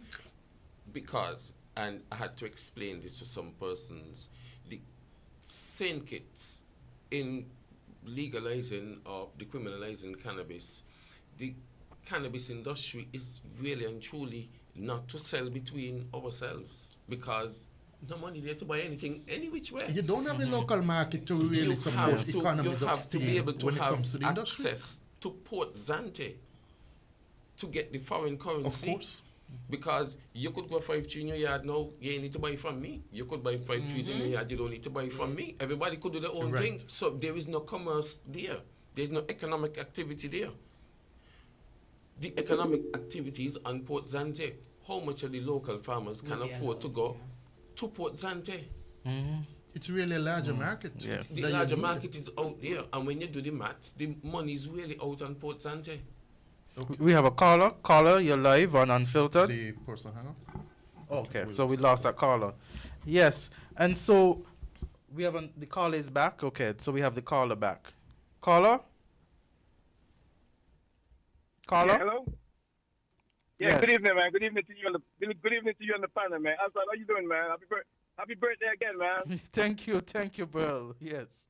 Because, and I had to explain this to some persons, the St. Kitts in legalizing or decriminalizing cannabis, the cannabis industry is really and truly not to sell between ourselves, because no money there to buy anything any which way. You don't have the local market to really support economies of scale when it comes to the industry. Access to Port Zante to get the foreign currency. Of course. Because you could go 5 trees in your yard now, you ain't need to buy from me. You could buy 5 trees in your yard, you don't need to buy from me. Everybody could do their own thing. So there is no commerce there. There's no economic activity there. The economic activities on Port Zante, how much of the local farmers can afford to go to Port Zante? It's really a larger market. Yes. The larger market is out there, and when you do the maths, the money is really out on Port Zante. Okay. We have a caller. Caller, you're live on Unfiltered. The person hang up. Okay, so we lost that caller. Yes, and so we have the caller is back. Okay, so we have the caller back. Caller? Caller? Yeah, hello? Yeah, Yes. good evening, man. Good evening to you on the good evening to you on the panel, man. Azad, how you doing, man? Happy birthday again, man. Thank you, Burl. Yes.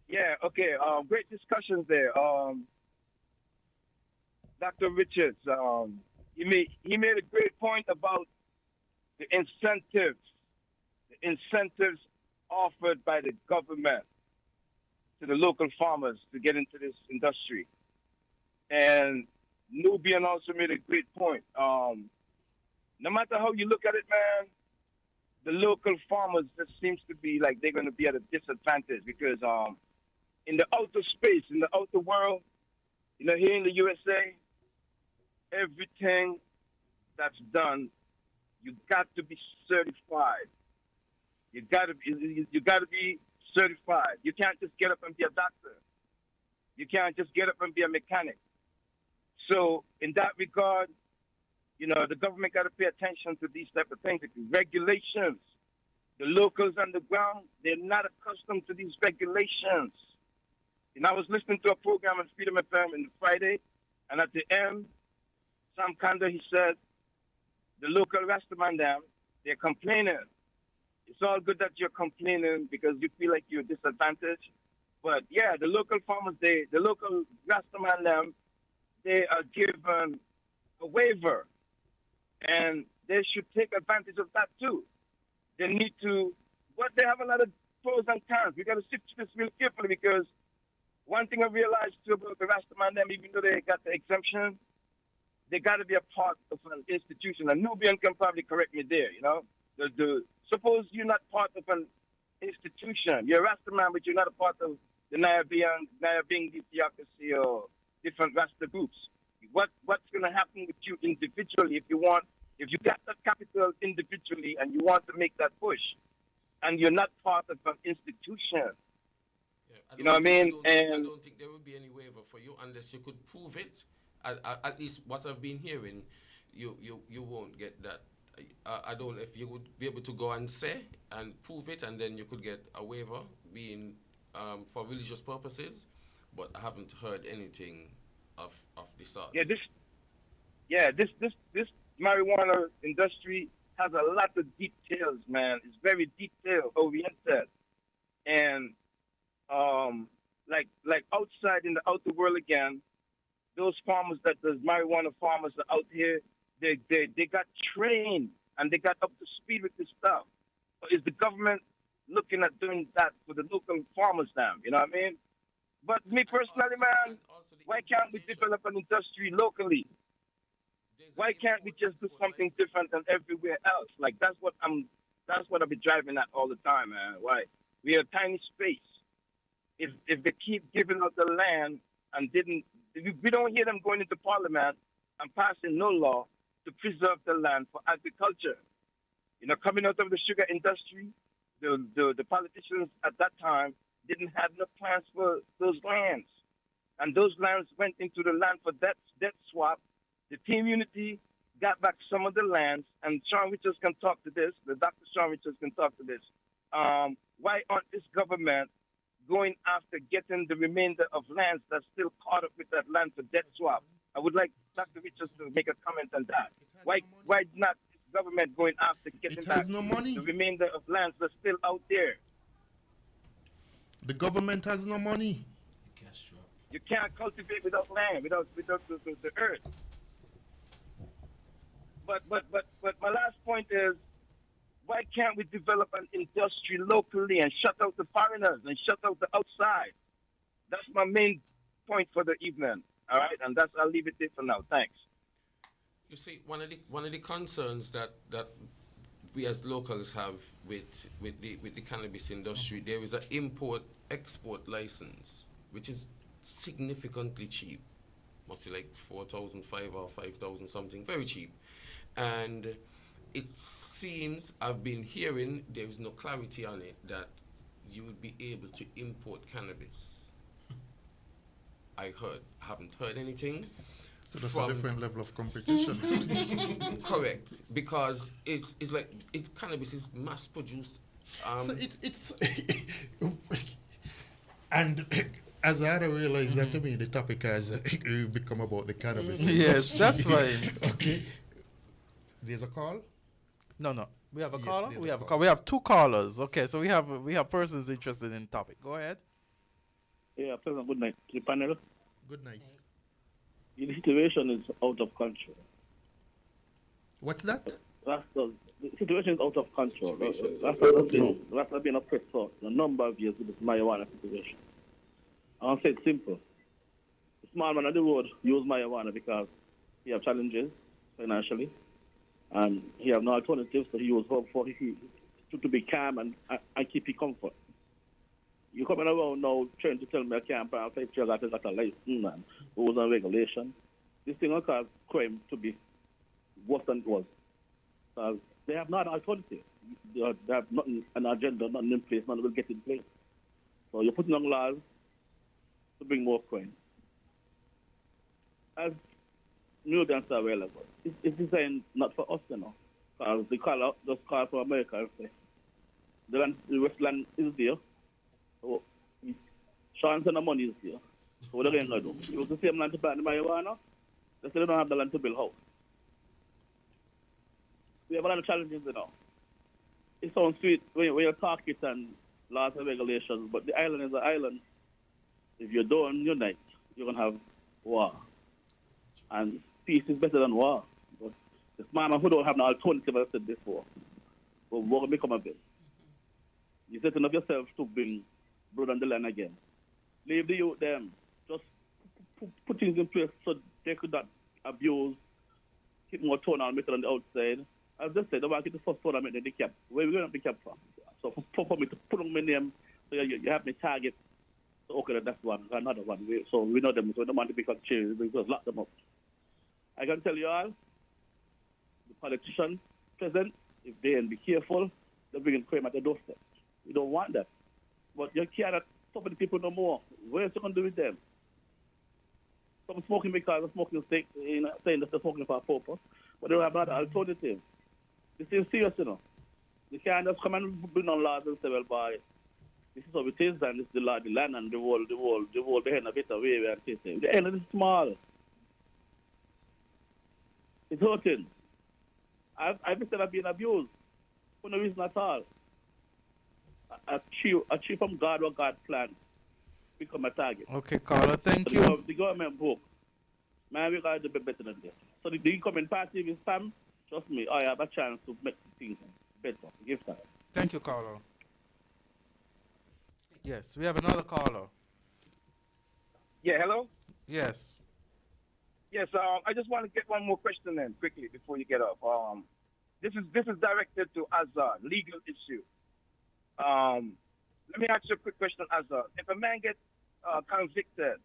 Yeah, okay. Great discussions there. Dr. Richards, he made a great point about the incentives offered by the government to the local farmers to get into this industry. And Nubian also made a great point. No matter how you look at it, man, the local farmers just seems to be like they're going to be at a disadvantage because in the outer space, in the outer world, you know, here in the USA, everything that's done, you got to be certified. You got to be certified. You can't just get up and be a doctor. You can't just get up and be a mechanic. So in that regard, you know, the government got to pay attention to these type of things. Regulations. The locals on the ground, they're not accustomed to these regulations. And I was listening to a program on Freedom FM on Friday, and at the end, Sam Kanda, he said, the local Rastaman them, they're complaining. It's all good that you're complaining because you feel like you're disadvantaged. But yeah, the local farmers, the local Rastaman them, they are given a waiver. And they should take advantage of that too. They need to, but they have a lot of pros and cons. We got to sift this real carefully because one thing I realized too about the Rastaman them, even though they got the exemption, they got to be a part of an institution. A Nubian can probably correct me there, you know. Suppose you're not part of an institution. You're a Rastaman, but you're not a part of the Nyabingi theocracy or different Rasta groups. What's going to happen with you individually if you got that capital individually and you want to make that push and you're not part of an institution? Yeah, you know what I mean? I don't think there will be any waiver for you unless you could prove it. At least what I've been hearing, you won't get that. I don't know if you would be able to go and say and prove it, and then you could get a waiver being for religious purposes. But I haven't heard anything of the sort. This marijuana industry has a lot of details, man. It's very detail oriented, and like outside in the outer world again, those farmers those marijuana farmers are out here. They got trained and they got up to speed with this stuff. Is the government looking at doing that for the local farmers now? You know what I mean? But me personally, man, why can't we develop an industry locally? Why can't we just do something different than everywhere else? Like that's what I've been driving at all the time, man. Why? We are a tiny space. If they keep giving out the land and we don't hear them going into parliament and passing no law to preserve the land for agriculture. Coming out of the sugar industry, the politicians at that time didn't have no plans for those lands. And those lands went into the land for debt swap. The community got back some of the lands, and Sean Richards can talk to this, the Dr. Sean Richards can talk to this. Why aren't this government going after getting the remainder of lands that's still caught up with that land for debt swap? I would like Dr. Richards to make a comment on that. Why not this government going after getting back the remainder of lands that's still out there? The government has no money. You can't cultivate without land, without the earth. But my last point is, why can't we develop an industry locally and shut out the foreigners and shut out the outside? That's my main point for the evening. All right, and I'll leave it there for now. Thanks. You see, one of the concerns that we as locals have with the cannabis industry, there is an import-export license, which is significantly cheap. Must be like 4,500 or 5,000 something, very cheap. And it seems, I've been hearing, there is no clarity on it, that you would be able to import cannabis. I haven't heard anything. So that's a different level of competition. Correct, because it's like cannabis is mass produced. So it's and as I realized that to me the topic has become about the cannabis. Yes, that's fine. Okay. There's a call? No. We have a Yes, caller? there's We a have call. we have two callers. Okay, so we have persons interested in the topic. Go ahead. Yeah, President, good night to the panel. Good night. The situation is out of control. What's that? The situation is out of control. That's been oppressed for a number of years with this marijuana situation. I'll say it simple. The small man on the road use marijuana because he have challenges financially, and he have no alternatives, so he use hope for to be calm and keep his comfort. You coming around now trying to tell me I can't buy a factory, I got a license and rules and regulation. This thing will cause crime to be worse than it was. Because they have not an alternative. They have nothing, an agenda, nothing in place, nothing will get in place. So you're putting on laws to bring more crime. As New Dance are well, it's designed not for us, Because they just call for America and say, the Westland is there. So, Sean and the money is here. So what are they going to do? It was the same land to plant the marijuana. They say they don't have the land to build house. We have a lot of challenges, It sounds sweet when you talk it and laws and regulations, but the island is an island. If you don't unite, you're going to have war. And peace is better than war. But the smart man who don't have an alternative, as I said before, will war become a bit. You set enough yourself to bring blood on the land again. Leave the youth them. Just put things in place so they could not abuse, keep more tournament on the outside. As I said, I want to get the first tournament in the cap. Where are we going to be kept from? So for me to put on my name, so you have my target. So okay, that's one, another one. So we know them, so we don't want to become chairs, we just lock them up. I can tell you all, the politicians present, if they ain't be careful, they're bringing crime at the doorstep. We don't want that. But you cannot stop the people no more. What are you going to do with them? Some smoking because of smoking stick, saying that they're smoking for a purpose, but they don't have another alternative. This is serious, You can't just come and bring on laws and say, well, boy, this is how it is, and this is the law, the land, and the world behind a bit away. The island is small. It's hurting. I've been abused for no reason at all. Achieve from God what God planned. Become a target. Okay, Carla, thank you. The government broke. Man, we got to be better than this. So the incoming party is Sam. Trust me, I have a chance to make things better. Give time. Thank you, Carla. Yes, we have another caller. Yeah, hello? Yes. Yes, I just want to get one more question in quickly before you get off. This is directed to AZARD, legal issue. Let me ask you a quick question, AZARD. If a man gets convicted,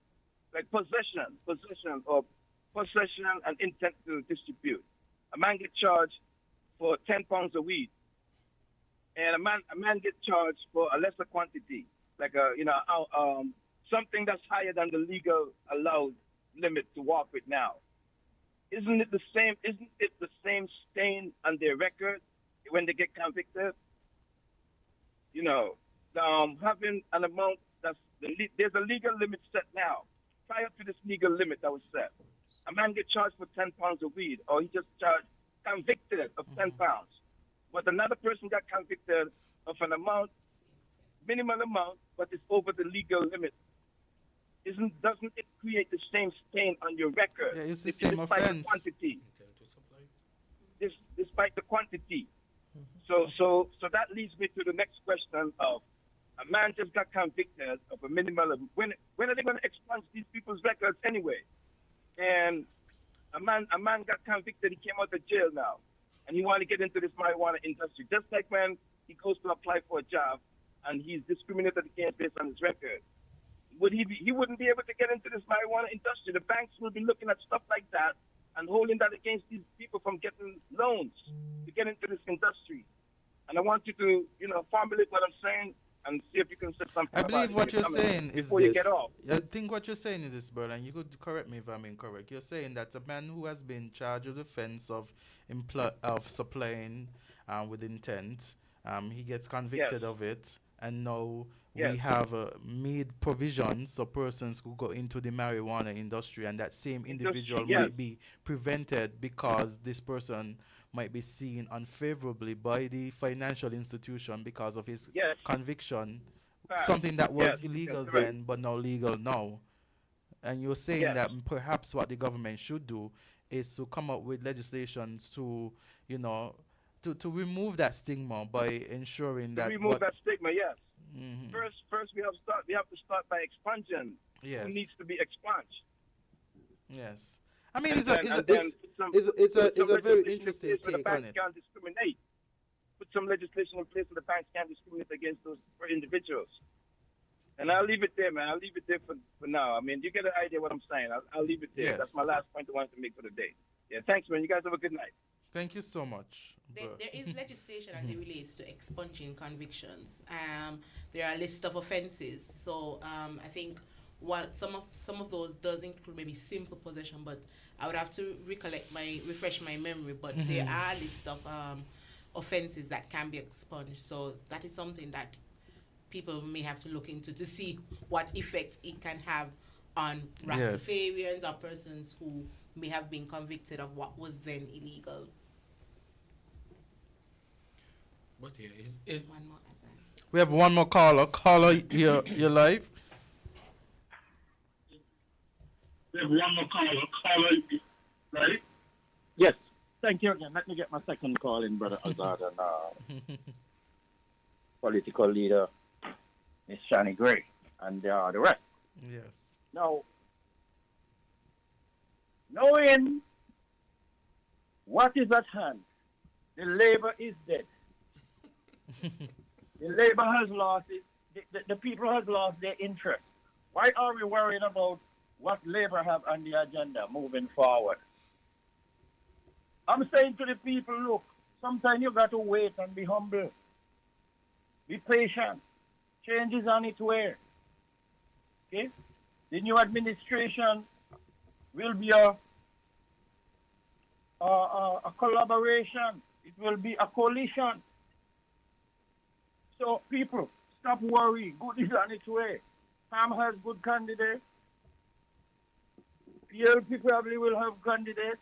like possession of possession, and intent to distribute. A man gets charged for 10 pounds of weed, and a man gets charged for a lesser quantity, like something that's higher than the legal allowed limit to walk with now. Isn't it the same? Isn't it the same stain on their record when they get convicted? Having an amount there's a legal limit set now. Prior to this legal limit that was set, a man gets charged for 10 pounds of weed, or he just convicted of 10 pounds. But another person got convicted of an amount, minimal amount, but it's over the legal limit. Doesn't it create the same stain on your record? Yeah, it's the same offense. Despite the quantity. So that leads me to the next question of a man just got convicted of a minimal. When are they going to expunge these people's records anyway? And a man got convicted. He came out of jail now, and he wanted to get into this marijuana industry. Just like when he goes to apply for a job, and he's discriminated against based on his record. He wouldn't be able to get into this marijuana industry. The banks will be looking at stuff like that and holding that against these people from getting loans to get into this industry. And I want you to, formulate what I'm saying and see if you can say something. I believe what you're saying is before this. You get off. I think what you're saying is this, brother, and you could correct me if I'm incorrect. You're saying that a man who has been charged with the offense of supplying with intent, he gets convicted of it, and now we have made provisions so persons who go into the marijuana industry, and that same individual might be prevented because this person might be seen unfavorably by the financial institution because of his conviction, something that was illegal then but now legal now. And you're saying that perhaps what the government should do is to come up with legislations to, to remove that stigma by ensuring that that stigma, yes. Mm-hmm. First we have to start by expunging who needs to be expunged. Yes. I mean, it's a very interesting take on it. Can't discriminate. Put some legislation in place so the banks can't discriminate against those individuals. And I'll leave it there, man. I'll leave it there for now. I mean, you get an idea what I'm saying. I'll leave it there. Yes. That's my last point I wanted to make for the day. Yeah, thanks, man. You guys have a good night. Thank you so much. There is legislation as it relates to expunging convictions. There are a list of offences. So I think some of those does include maybe simple possession, but I would have to refresh my memory. But there are a list of offences that can be expunged. So that is something that people may have to look into to see what effect it can have on Rastafarians or persons who may have been convicted of what was then illegal. But we have one more caller. Caller, you're live. We have one more caller. Caller, right? Yes. Thank you again. Let me get my second call in, Brother Azard, and political leader, Miss Shani Gray, and the rest. Yes. Now, knowing what is at hand, the labor is dead. The labor has lost it. The people has lost their interest. Why are we worried about what labor have on the agenda moving forward? I'm saying to the people, look, sometimes you got to wait and be humble. Be patient. Change is on its way. Okay? The new administration will be a collaboration. It will be a coalition. So people, stop worrying. Good is on its way. Ham has good candidates. PLP probably will have candidates.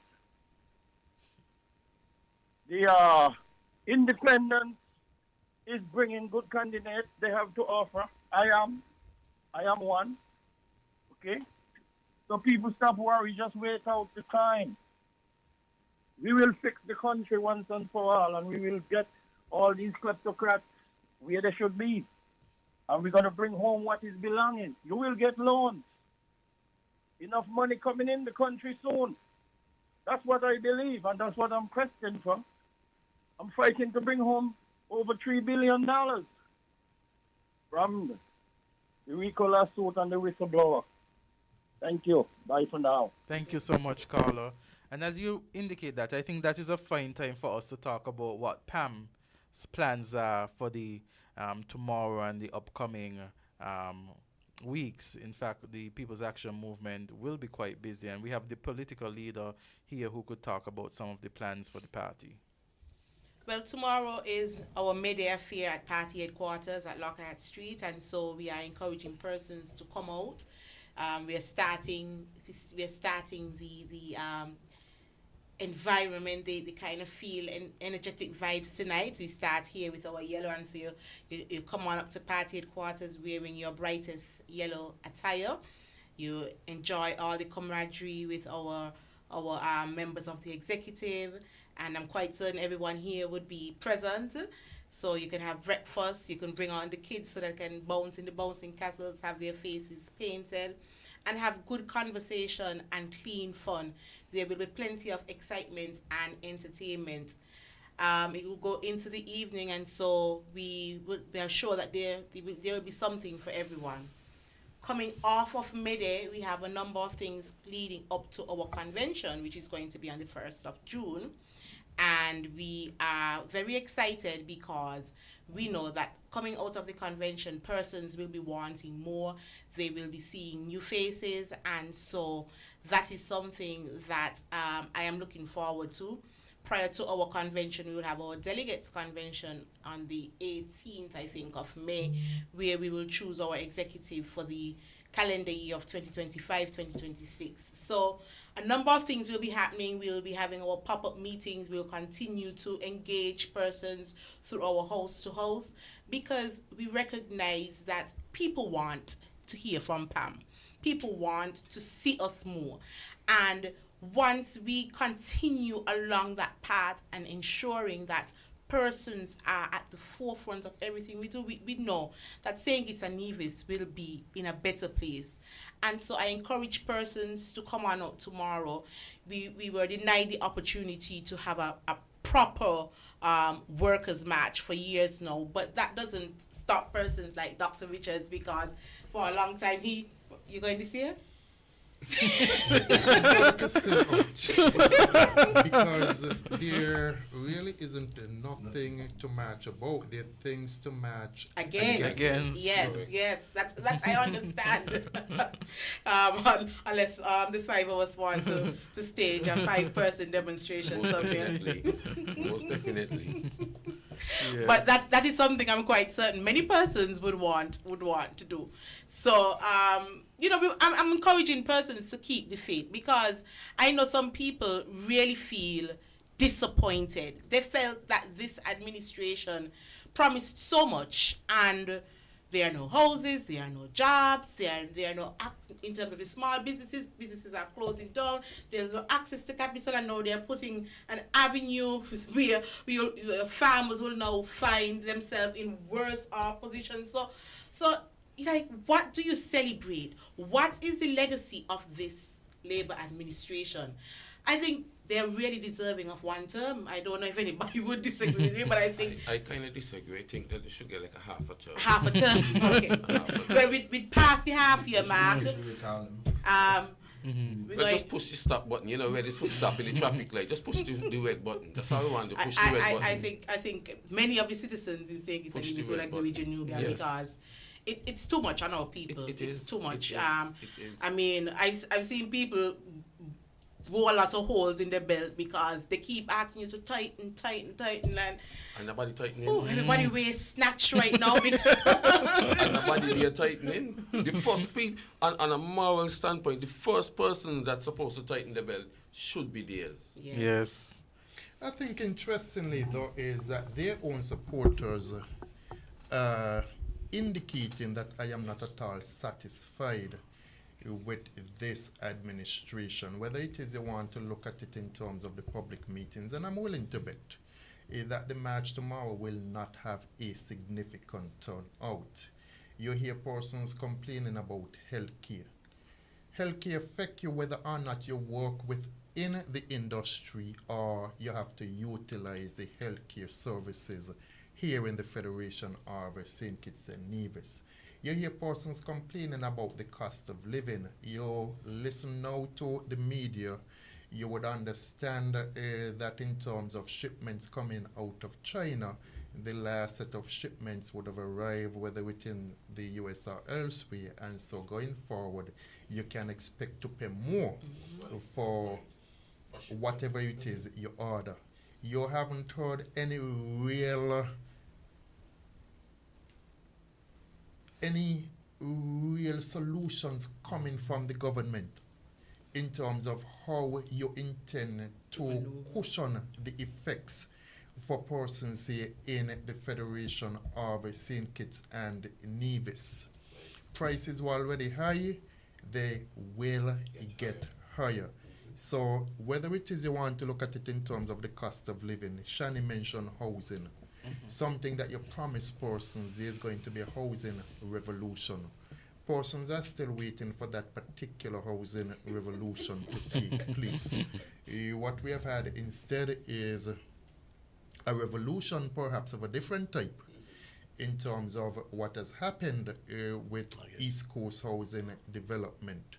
The independent is bringing good candidates they have to offer. I am one. Okay? So people stop worrying. Just wait out the time. We will fix the country once and for all, and we will get all these kleptocrats where they should be. And we're going to bring home what is belonging. You will get loans. Enough money coming in the country soon. That's what I believe, and that's what I'm questioning for. I'm fighting to bring home over $3 billion from the RICO lawsuit and the whistleblower. Thank you. Bye for now. Thank you so much, Carla. And as you indicate that, I think that is a fine time for us to talk about what Pam's plans are for the tomorrow and the upcoming um, weeks. In fact, the People's Action Movement will be quite busy, and we have the political leader here who could talk about some of the plans for the party. Well, tomorrow is our May-Day affair at party headquarters at Lockhart Street, and so we are encouraging persons to come out. We are starting the environment, the kind of feel and energetic vibes tonight. We start here with our yellow, and so you come on up to party headquarters wearing your brightest yellow attire. You enjoy all the camaraderie with our members of the executive, and I'm quite certain everyone here would be present. So you can have breakfast, you can bring on the kids so they can bounce in the bouncing castles, have their faces painted, and have good conversation and clean fun. There will be plenty of excitement and entertainment. It will go into the evening, and so we are sure that there will be something for everyone. Coming off of May-Day, we have a number of things leading up to our convention, which is going to be on the 1st of June. And we are very excited because we know that coming out of the convention, persons will be wanting more. They will be seeing new faces. And so that is something that I am looking forward to. Prior to our convention, we will have our delegates convention on the 18th, I think, of May, where we will choose our executive for the calendar year of 2025-2026. So a number of things will be happening. We'll be having our pop-up meetings. We'll continue to engage persons through our house-to-house because we recognize that people want to hear from Pam. People want to see us more. And once we continue along that path and ensuring that persons are at the forefront of everything we do, we know that St. Kitts and Nevis will be in a better place. And so I encourage persons to come on out tomorrow. We were denied the opportunity to have a proper workers' match for years now, but that doesn't stop persons like Dr. Richards, because for a long time you going to see her? Focus still out because there really isn't nothing to match about. There are things to match against. Yes, that's I understand. Unless the five of us want to stage a 5-person demonstration somewhere. Most definitely. Yes. But that is something I'm quite certain many persons would want to do. So I'm encouraging persons to keep the faith, because I know some people really feel disappointed. They felt that this administration promised so much, and there are no houses, there are no jobs, there are no in terms of the small businesses are closing down. There's no access to capital, and now they're putting an avenue where farmers will now find themselves in worse off positions. So like, what do you celebrate? What is the legacy of this Labour administration? I think they're really deserving of one term. I don't know if anybody would disagree with me, but I think... I kind of disagree. I think that they should get like a half a term. Half a term, okay. So we'd pass the half-year mark. But just push the stop button, where it's supposed to stop in the traffic light. Just push the red button. That's how we want to push the red button. I think many of the citizens in St. Kitts and Nevis will agree with you, Nubia, because it's too much on our people. It's too much. It is. I mean, I've seen people blow a lot of holes in their belt because they keep asking you to tighten, and nobody tightening. Everybody wears snatch right now because and nobody there tightening. The first on a moral standpoint, the first person that's supposed to tighten the belt should be theirs. Yes. I think interestingly though is that their own supporters indicating that I am not at all satisfied with this administration, whether it is you want to look at it in terms of the public meetings, and I'm willing to bet that the march tomorrow will not have a significant turnout. You hear persons complaining about healthcare. Healthcare affect you whether or not you work within the industry or you have to utilize the healthcare services here in the Federation of St. Kitts and Nevis. You hear persons complaining about the cost of living. You listen now to the media, you would understand that in terms of shipments coming out of China, the last set of shipments would have arrived whether within the US or elsewhere, and so going forward, you can expect to pay more for whatever it is you order. You haven't heard any real solutions coming from the government in terms of how you intend to cushion the effects for persons here in the Federation of St. Kitts and Nevis. Prices were already high, they will get higher. So whether it is you want to look at it in terms of the cost of living, Shani mentioned housing. Something that you promise persons, there's going to be a housing revolution. Persons are still waiting for that particular housing revolution to take place. What we have had instead is a revolution perhaps of a different type in terms of what has happened with East Coast housing development.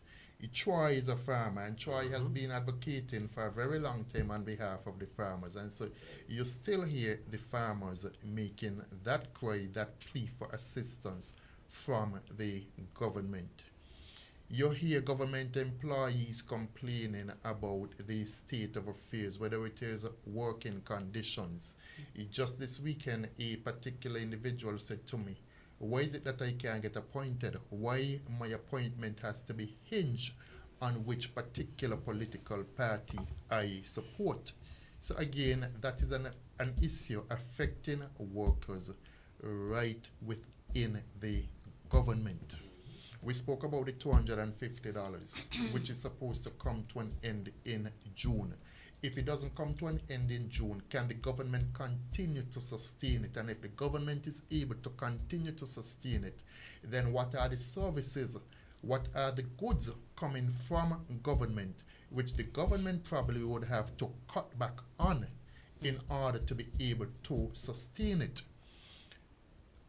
Troy is a farmer, and Troy has been advocating for a very long time on behalf of the farmers. And so you still hear the farmers making that cry, that plea for assistance from the government. You hear government employees complaining about the state of affairs, whether it is working conditions. Just this weekend, a particular individual said to me, why is it that I can't get appointed? Why my appointment has to be hinged on which particular political party I support? So again, that is an issue affecting workers right within the government. We spoke about the $250, which is supposed to come to an end in June. If it doesn't come to an end in June, can the government continue to sustain it? And if the government is able to continue to sustain it, then what are the services, what are the goods coming from government, which the government probably would have to cut back on in order to be able to sustain it?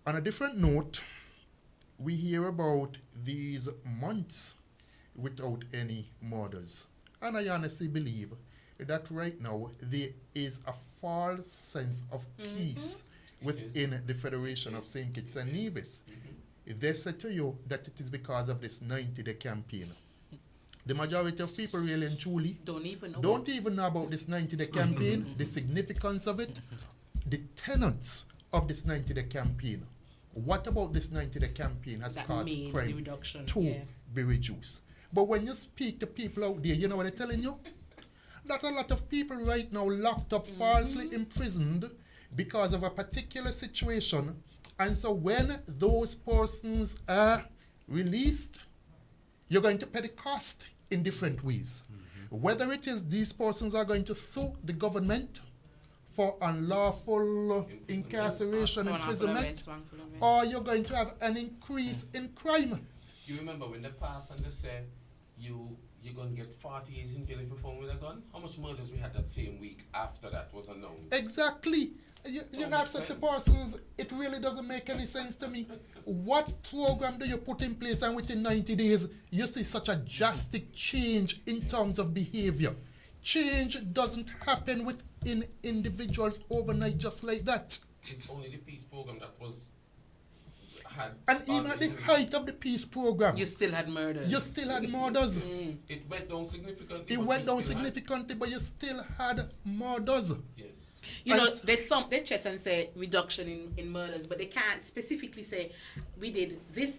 On a different note, we hear about these months without any murders. And I honestly believe that right now there is a false sense of peace within the Federation of St. Kitts and Nevis. If they say to you that it is because of this 90-day campaign, the majority of people really and truly don't even know about this 90-day campaign, the significance of it, the tenets of this 90-day campaign. What about this 90-day campaign has caused crime to be reduced? But when you speak to people out there, you know what they're telling you? That a lot of people right now locked up, falsely imprisoned because of a particular situation. And so when those persons are released, you're going to pay the cost in different ways. Whether it is these persons are going to sue the government for unlawful incarceration, imprisonment, or you're going to have an increase in crime. You remember when they passed and they said you're going to get 40 years in jail if you found with a gun? How much murders we had that same week after that was announced? Exactly. You have said to persons, it really doesn't make any sense to me. What program do you put in place and within 90 days you see such a drastic change in terms of behavior? Change doesn't happen within individuals overnight just like that. It's only the peace program that was and even at the height of the peace program, you still had murders. It went down significantly. But you still had murders. Yes. You know, they chest and say reduction in murders, but they can't specifically say we did this.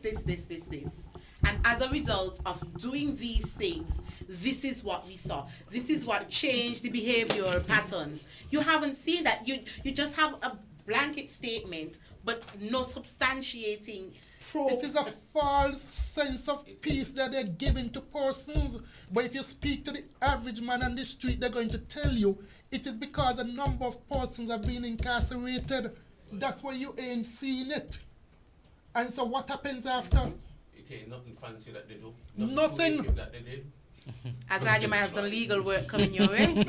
And as a result of doing these things, this is what we saw. This is what changed the behavioral patterns. You haven't seen that. You just have a blanket statement, but no substantiating proof. It is a false sense of peace that they're giving to persons. But if you speak to the average man on the street, they're going to tell you it is because a number of persons have been incarcerated. That's why you ain't seen it. And so what happens after? It ain't nothing fancy that they do. Nothing. That they did. Azard, you might have some legal work coming your way.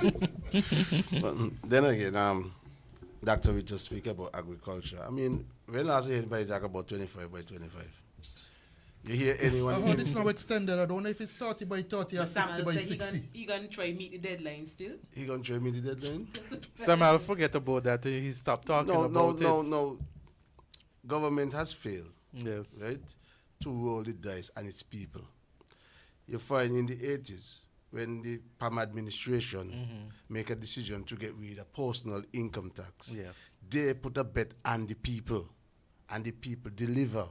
But then again, Doctor, we just speak about agriculture. I mean, when last year anybody talk about 25 by 25? You hear anyone? I heard it's now extended. I don't know if it's 30 by 30 or But 60 Samuel by said 60. he gonna try meet the deadline still. He gonna try me the deadline? Samuel, forget about that. He stopped talking about it. No. Government has failed. Yes. Right? To roll the dice and its people. You find in the 80s, when the PAM administration make a decision to get rid of personal income tax, Yes. they put a bet on the people, and the people deliver.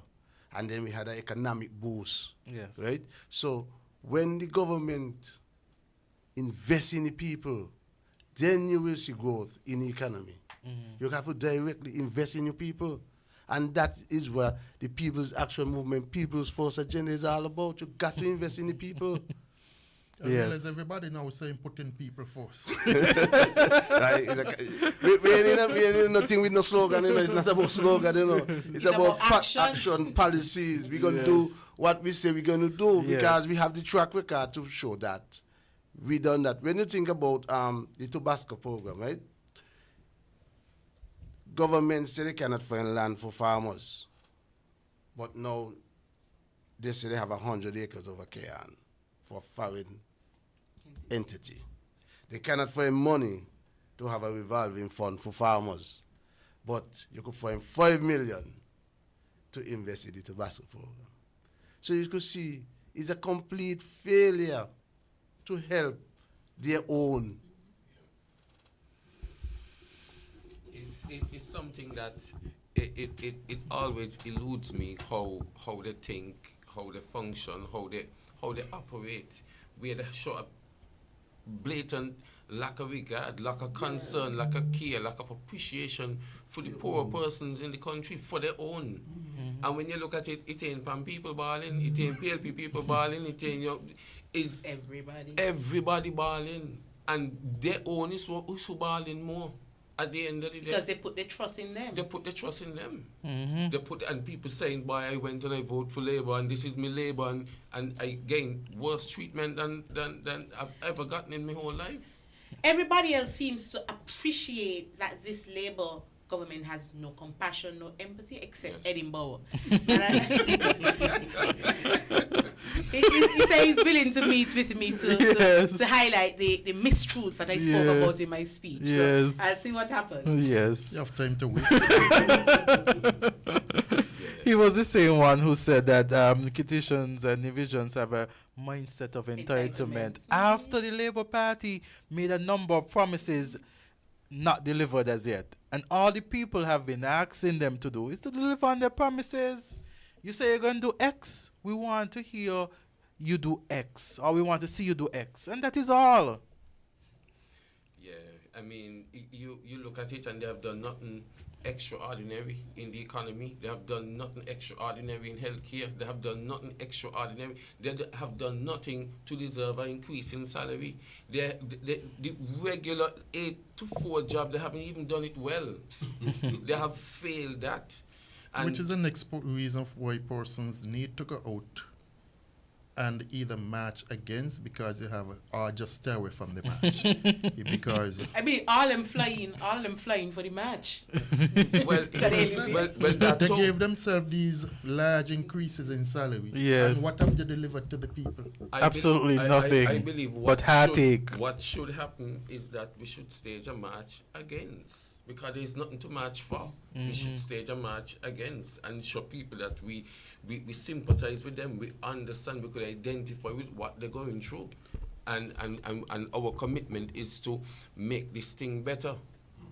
And then we had an economic boost. Yes. Right? So when the government invests in the people, then you will see growth in the economy. You have to directly invest in your people. And that is where the People's Action Movement, People's Force Agenda is all about. You got to invest in the people. I realize everybody now is saying put in people first. Right, we ain't nothing with no slogan, you know. It's not about slogan, you know. It's about action policies. We're going to do what we say we're going to do because we have the track record to show that we done that. When you think about the Tabasco program, right? Governments say they cannot find land for farmers, but now they say they have 100 acres over Kayan for a foreign entity. They cannot find money to have a revolving fund for farmers, but you could find 5 million to invest in the tobacco program. So you could see it's a complete failure to help their own. It's something that it always eludes me how they think, how they function, how they operate, where they show a blatant lack of regard, lack of concern, lack of care, lack of appreciation for the poorer persons in the country, for their own. And when you look at it, it ain't PAM people balling, it ain't PLP people balling, it ain't is everybody balling, and their own is who balling more. At the end of the day, because they put their trust in them. They put their trust in them. They put, and people saying, "Boy, I went and I vote for Labour, and this is me Labour, and I gained worse treatment than I've ever gotten in my whole life." Everybody else seems to appreciate that this Labour government has no compassion, no empathy, except Edinburgh. He said he's willing to meet with me to highlight the mistruths that I spoke about in my speech. Yes. So I'll see what happens. Yes. You have time to wait. He was the same one who said that Kittians and Divisions have a mindset of entitlement. After the Labour Party made a number of promises not delivered as yet. And all the people have been asking them to do is to deliver on their promises. You say you're going to do X, we want to hear you do X, or we want to see you do X, and that is all. Yeah, I mean, you look at it and they have done nothing extraordinary in the economy. They have done nothing extraordinary in healthcare. They have done nothing extraordinary. They have done nothing to deserve an increase in salary. The regular 8 to 4 job, they haven't even done it well. They have failed that. And which is the next reason why persons need to go out and either match against because they have or just stay away from the match. Because I mean all them flying for the match. well, they gave themselves these large increases in salary. Yes. And what have they delivered to the people? Absolutely nothing. I believe but heartache. What should happen is that we should stage a match against, because there is nothing to match for. We should stage a match against and show people that we sympathize with them, we understand, we could identify with what they're going through. And our commitment is to make this thing better.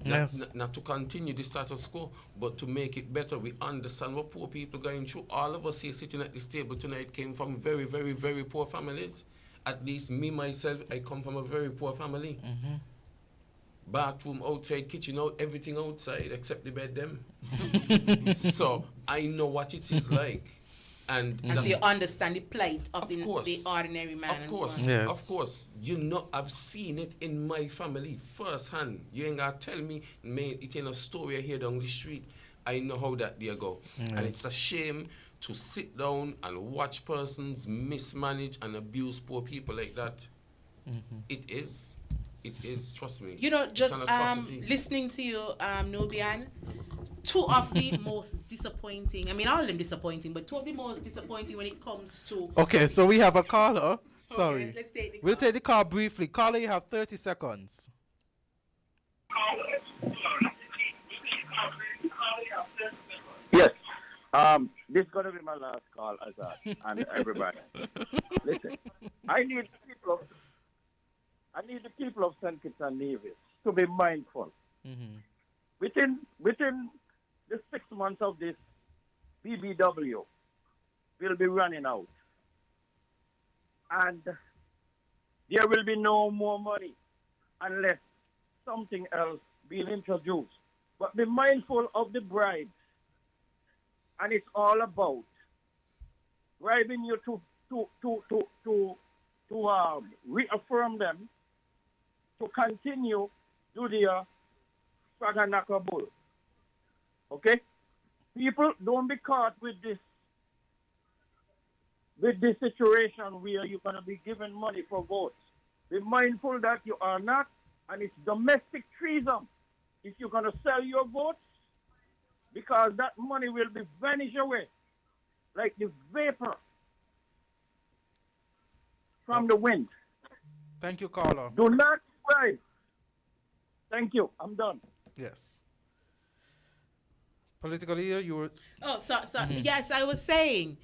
Yes. Not to continue the status quo, but to make it better. We understand what poor people are going through. All of us here sitting at this table tonight came from very, very, very poor families. At least me, myself, I come from a very poor family. Bathroom outside, kitchen out, everything outside except the bed them. So I know what it is like. And so you understand the plight of the ordinary man. Of course, yes. Of course. You know, I've seen it in my family firsthand. You ain't gonna tell me, man, it ain't a story I hear down the street. I know how that there go. And it's a shame to sit down and watch persons mismanage and abuse poor people like that. It is. It is, trust me. You know, just listening to you, Nubian, two of the most disappointing. I mean, all of them disappointing, but two of the most disappointing when it comes to. Okay, so we have a caller. Sorry. Okay, let's take the we'll call. take the call briefly. Caller, you have 30 seconds. Yes. This is gonna be my last call, Azad, and everybody. Listen, I need the people of St. Kitts and Nevis to be mindful. Within the 6 months of this BBW, will be running out, and there will be no more money unless something else being introduced. But be mindful of the bribes. And it's all about bribing you to reaffirm them to continue do their Fraganaka bull. Okay? People, don't be caught with this situation where you're going to be given money for votes. Be mindful that you are not, and it's domestic treason if you're going to sell your votes, because that money will be vanish away like the vapor from the wind. Thank you, caller. Do not bribe. Thank you. I'm done. Yes. Political leader, you were... Oh, so yes, I was saying,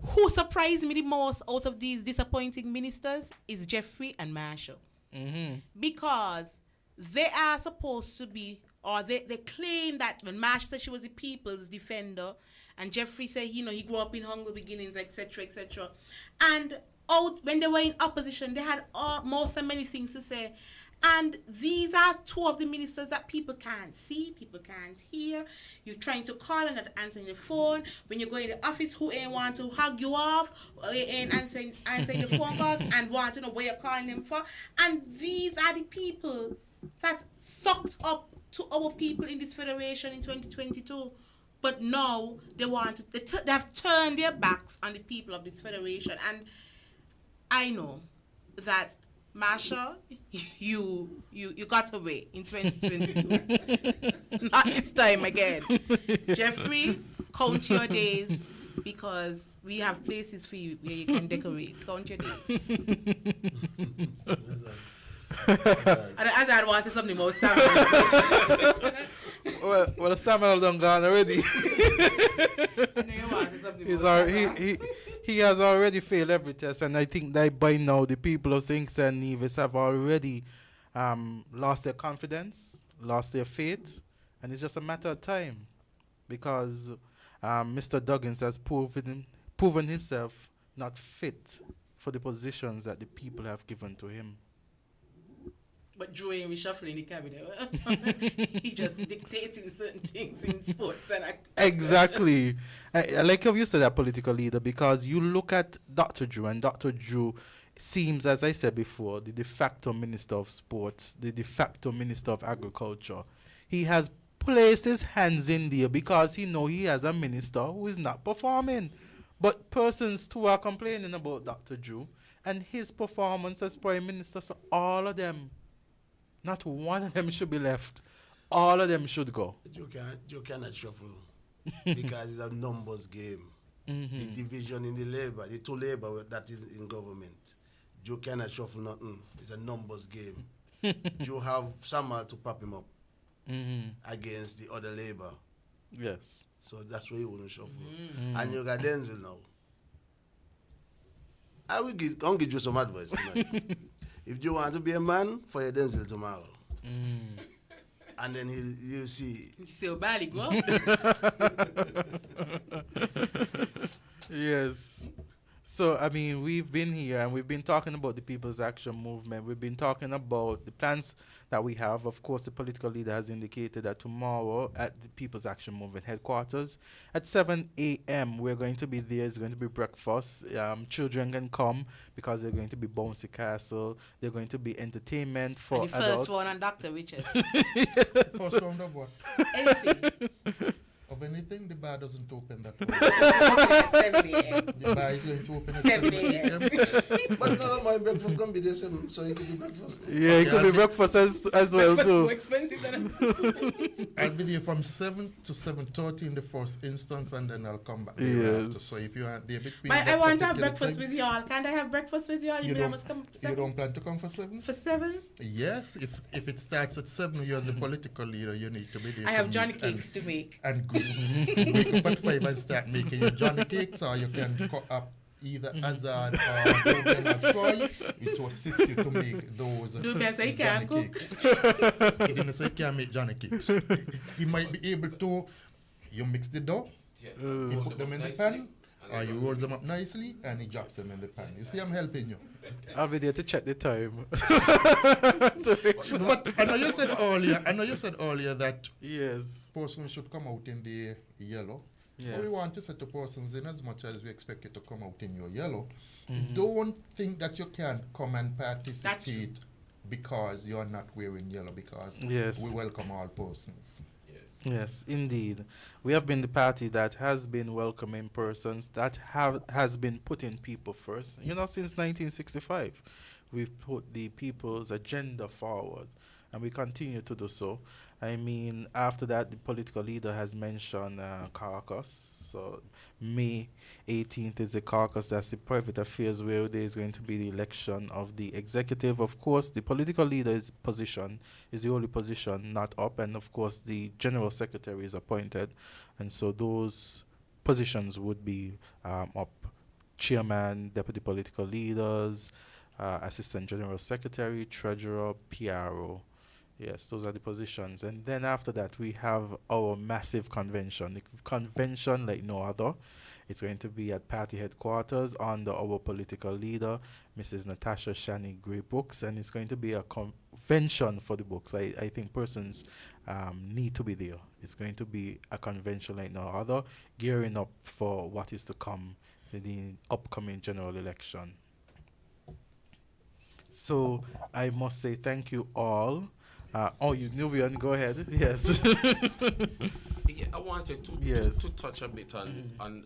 who surprised me the most out of these disappointing ministers is Jeffrey and Marshall. Because they are supposed to be, or they claim that when Marshall said she was the people's defender, and Jeffrey said, he grew up in humble beginnings, etc., etc. And when they were in opposition, they had most and many things to say. And these are two of the ministers that people can't see, people can't hear. You're trying to call and not answering the phone. When you go in the office, who ain't want to hug you off, ain't answering the phone calls and want to know what you're calling them for. And these are the people that sucked up to our people in this federation in 2022. But now they have turned their backs on the people of this federation. And I know that Marsha, you got away in 2022. Not this time again. Jeffrey, count your days, because we have places for you where you can decorate. Count your days. And Azad wants to say something about Samuel. well, Samuel done gone already. He has already failed every test, and I think that by now the people of St. Kitts and Nevis have already lost their confidence, lost their faith, and it's just a matter of time, because Mr. Duggins has proven himself not fit for the positions that the people have given to him. But Joe ain't reshuffling the cabinet. He just dictating certain things in sports and exactly. I like how you said that, political leader, because you look at Dr. Drew, and Dr. Drew seems, as I said before, the de facto minister of sports, the de facto minister of agriculture. He has placed his hands in there because he knows he has a minister who is not performing. But persons too are complaining about Dr. Drew and his performance as prime minister. So all of them, not one of them should be left. All of them should go. You cannot shuffle because it's a numbers game. The division in the labor, the two labor that is in government. You cannot shuffle nothing. It's a numbers game. You have Samuel to prop him up against the other labor. Yes. So that's why you wouldn't shuffle. And you got Denzel now. I'll give you some advice tonight. If you want to be a man, fire Denzel tomorrow. And then you see. So badly go. Yes. So, I mean, we've been here and we've been talking about the People's Action Movement. We've been talking about the plans that we have. Of course, the political leader has indicated that tomorrow at the People's Action Movement headquarters at 7 a.m. we're going to be there. It's going to be breakfast. Children can come because they're going to be bouncy castle. They're going to be entertainment for adults. The first one on Dr. Richard. First round of what? Anything. Of have anything. The bar doesn't open that At 7 a.m. The bar is going to open at 7 7 a.m. But no, my breakfast gonna be the same, so it could be breakfast too. Yeah, it could be breakfast as well Breakfast too. more expensive than I'll be there from 7 to 7:30 in the first instance, and then I'll come back Yes. thereafter. So if you are there between But I that want to have particular breakfast time, with y'all. Can't I have breakfast with y'all? You mean I don't, must come you 7? don't plan to come for 7? For 7? Yes, if it starts at 7, you as a political leader, you need to be there. I to have Johnny meet and- cakes to make. And good. Wake up at 5 and start making your Johnny cakes, or you can cut up either AZARD or Ruben or Troy. It will assist you to make those Ruben say he Johnny can't cook. cakes. He didn't say he can't make Johnny cakes. He might be able to, you mix the dough, you put them in the pan, or you roll them up nicely, and he drops them in the pan. You see, I'm helping you. I'll be there to check the time. But I know you said earlier that Yes. persons should come out in the yellow. Yes. But we want to set the persons in as much as we expect you to come out in your yellow. Don't think that you can't come and participate because you're not wearing yellow, because Yes. we welcome all persons. Yes, indeed. We have been the party that has been welcoming persons, that has been putting people first. You know, since 1965, we've put the people's agenda forward, and we continue to do so. I mean, after that, the political leader has mentioned caucus. So May 18th is the caucus. That's the private affairs, where there is going to be the election of the executive. Of course, the political leader's position is the only position not up, and of course, the general secretary is appointed, and so those positions would be up: chairman, deputy political leaders, assistant general secretary, treasurer, PRO. Yes, those are the positions. And then after that, we have our massive convention. The convention like no other. It's going to be at party headquarters under our political leader, Mrs. Natasha Shani Gray Books. And it's going to be a convention for the books. I think persons need to be there. It's going to be a convention like no other, gearing up for what is to come in the upcoming general election. So I must say thank you all. You Nubian, go ahead. Yes. Yeah, I wanted to, Yes. to touch a bit on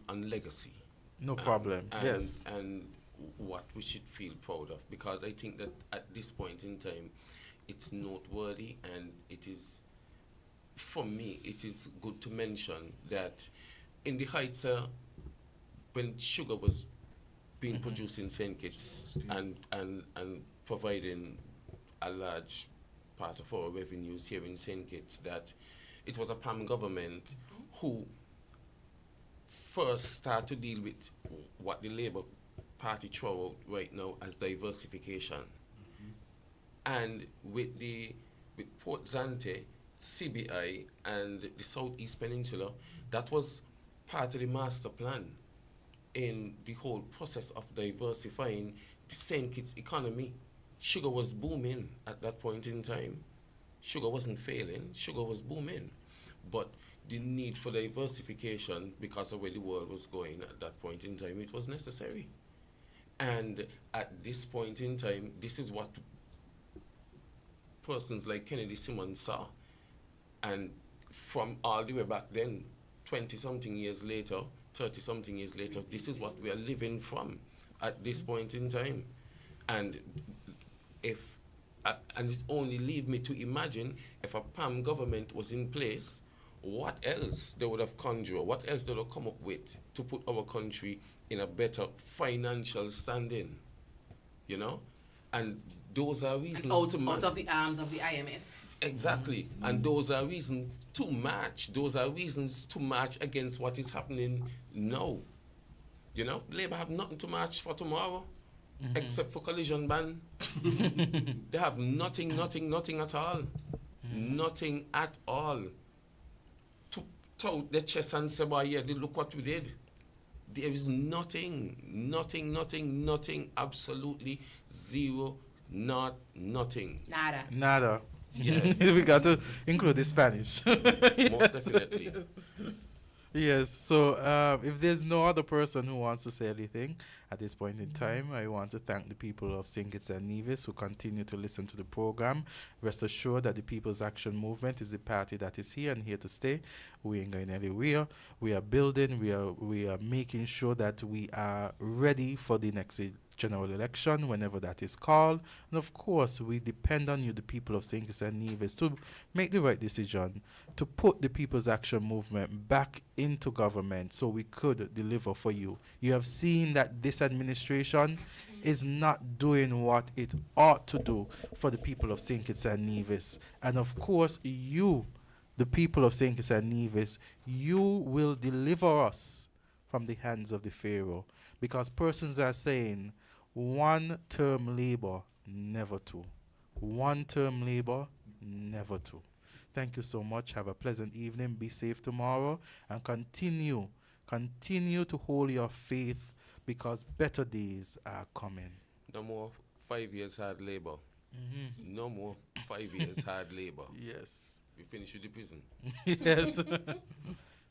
legacy. No problem. And, Yes. And what we should feel proud of, because I think that at this point in time, it's noteworthy, and it is, for me, it is good to mention that in the Heights, when sugar was being produced in St. Kitts and providing a large part of our revenues here in St. Kitts, that it was a PAM government who first started to deal with what the Labour Party throw out right now as diversification. And with Port Zante, CBI, and the Southeast Peninsula, that was part of the master plan in the whole process of diversifying the St. Kitts economy. Sugar was booming at that point in time. Sugar wasn't failing, sugar was booming. But the need for diversification, because of where the world was going at that point in time, it was necessary. And at this point in time, this is what persons like Kennedy Simmons saw. And from all the way back then, 20-something years later, 30-something years later, this is what we are living from at this point in time. And and it only leaves me to imagine if a PAM government was in place, what else they would have conjured, what else they would have come up with to put our country in a better financial standing, you know? And those are reasons out of the arms of the IMF. Exactly. And those are reasons to match. Those are reasons to match against what is happening now. You know, Labour have nothing to match for tomorrow. Except for collision ban. They have nothing at all. Nothing at all. To tout the chest and say, well, yeah, look what we did. There is nothing, absolutely zero, nothing. Nada. Yeah. We got to include the Spanish. Most definitely. Yes, so if there's no other person who wants to say anything at this point in time, I want to thank the people of St. Kitts and Nevis who continue to listen to the program. Rest assured that the People's Action Movement is the party that is here and here to stay. We ain't going anywhere. We are building, we are making sure that we are ready for the next general election whenever that is called. And of course, we depend on you, the people of St. Kitts and Nevis, to make the right decision, to put the People's Action Movement back into government so we could deliver for you. You have seen that this administration is not doing what it ought to do for the people of St. Kitts and Nevis. And of course, you, the people of St. Kitts and Nevis, you will deliver us from the hands of the Pharaoh. Because persons are saying, one-term labor, never two. One-term labor, never two. Thank you so much. Have a pleasant evening. Be safe tomorrow. And continue to hold your faith because better days are coming. No more 5 years hard labor. Mm-hmm. No more 5 years hard labor. Yes. We finish with the prison. Yes.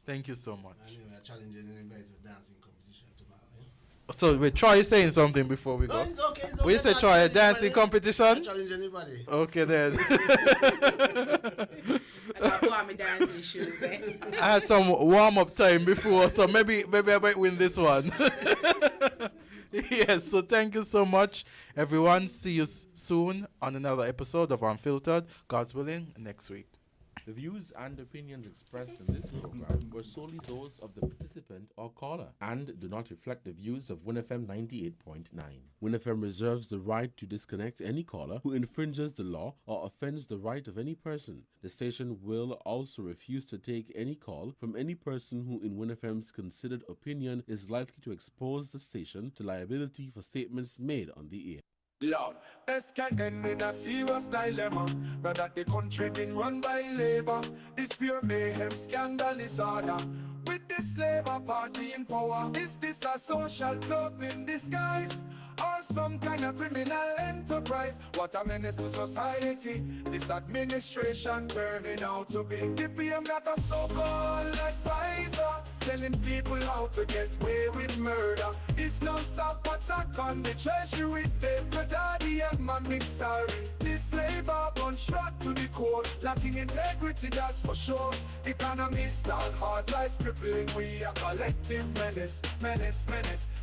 Thank you so much. Anyway, I challenge anybody to dancing competition tomorrow. So wait, Troy is saying something before we go. No, it's okay. It's okay. We say Troy, a dancing competition? I challenge anybody. Okay then. I got my dancing shoes. I had some warm-up time before, so maybe I might win this one. Yes, so thank you so much, everyone. See you soon on another episode of Unfiltered, God's willing, next week. The views and opinions expressed in this program were solely those of the participant or caller and do not reflect the views of WinFM 98.9. WinFM reserves the right to disconnect any caller who infringes the law or offends the right of any person. The station will also refuse to take any call from any person who, in WinFM's considered opinion, is likely to expose the station to liability for statements made on the air. Lord, this can end in a serious dilemma. Now that the country been run by labor, this pure mayhem, scandal, disorder. With this labor party in power, is this a social club in disguise? Or some kind of criminal enterprise? What a menace to society. This administration turning out to be the PM that a so-called advisor, telling people how to get away with murder. It's non-stop attack on the treasury with paper daddy and man sorry. This labor bunch shot to the core, lacking integrity, that's for sure. Economists all hard life crippling. We are collective menace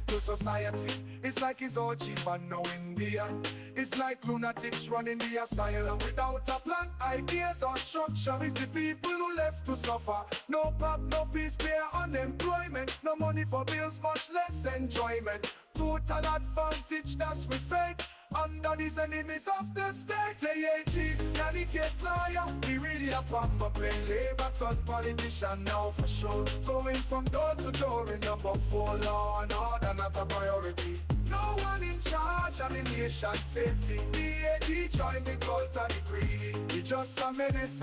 to society. It's like it's all cheap and no India. It's like lunatics running the asylum without a plan, ideas or structure. It's the people who left to suffer. No pop, no peace, bare unemployment. No money for bills, much less enjoyment. Total advantage, that's with faith. Under these enemies of the state, AAG, Connecticut lawyer, we really a pump up playing labor, third politician now for sure. Going from door to door in number 4, law and order not a priority. No one in charge of the nation's safety. DAD join the cult and the greedy. We just a menace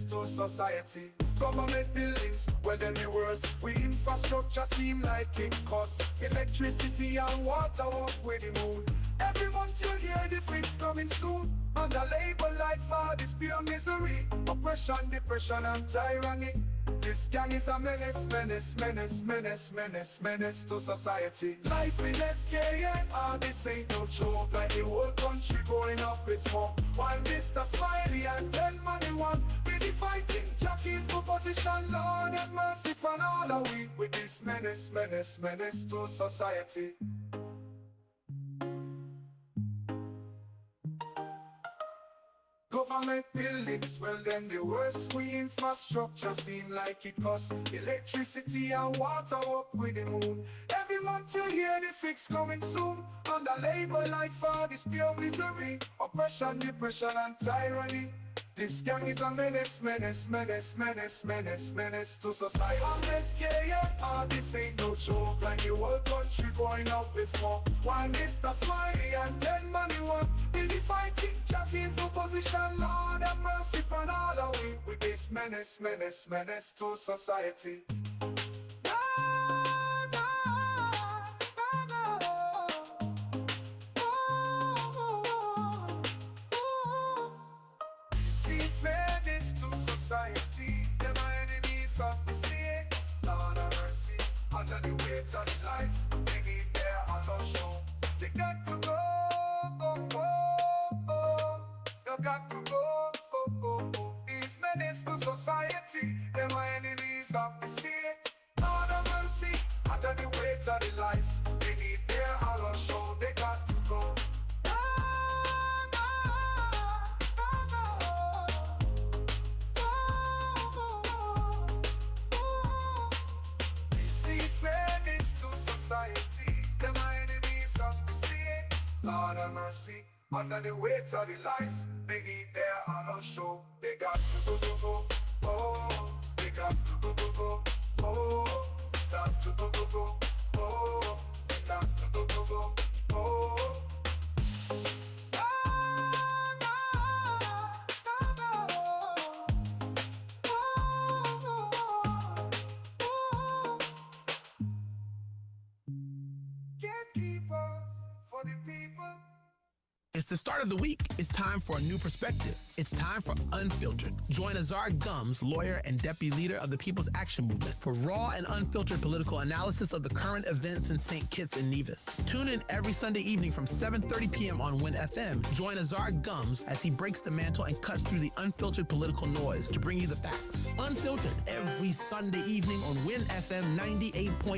to society. Government buildings, well then the worst. We infrastructure seem like it costs. Electricity and water up with the moon. Every month you hear the fix coming soon. Under labor life for this pure misery. Oppression, depression and tyranny. This gang is a menace to society. Life in SKN, this ain't no joke. Like the whole country growing up is smoke. While Mr. Smiley and 10 money one busy fighting, jockeying for position. Lord have mercy upon all of we with this menace to society. Government buildings, well then the worst. We infrastructure seem like it costs. Electricity and water up with the moon. Every month you hear the fix coming soon. Under labor life for this pure misery. Oppression, depression and tyranny. This gang is a menace to society. I'm SKN, this ain't no joke. Like the whole country growing up is smoke. While Mr. Smiley and 10 money one busy fighting, jockeying for position. Lord have mercy upon all of we with this menace to society. See, it's menace to society. They're my enemies got to go. You got to go. These menace to society, them are enemies of the state. Lord of mercy, under the weight of the lies, they need their hollow show, they got to go. These menace to society, them are enemies of the state. Lord of mercy, under the weight of the lies, they need their hollow show, they got to go. Oh, they got to go. Oh, got to go. Oh, got to go. Oh. Gatekeepers for the people. It's the start of the week. It's time for a new perspective. It's time for Unfiltered. Join AZARD GUMBS, lawyer and deputy leader of the People's Action Movement, for raw and unfiltered political analysis of the current events in St. Kitts and Nevis. Tune in every Sunday evening from 7:30 p.m. on WinFM. Join AZARD GUMBS as he breaks the mantle and cuts through the unfiltered political noise to bring you the facts. Unfiltered every Sunday evening on WinFM 98.9.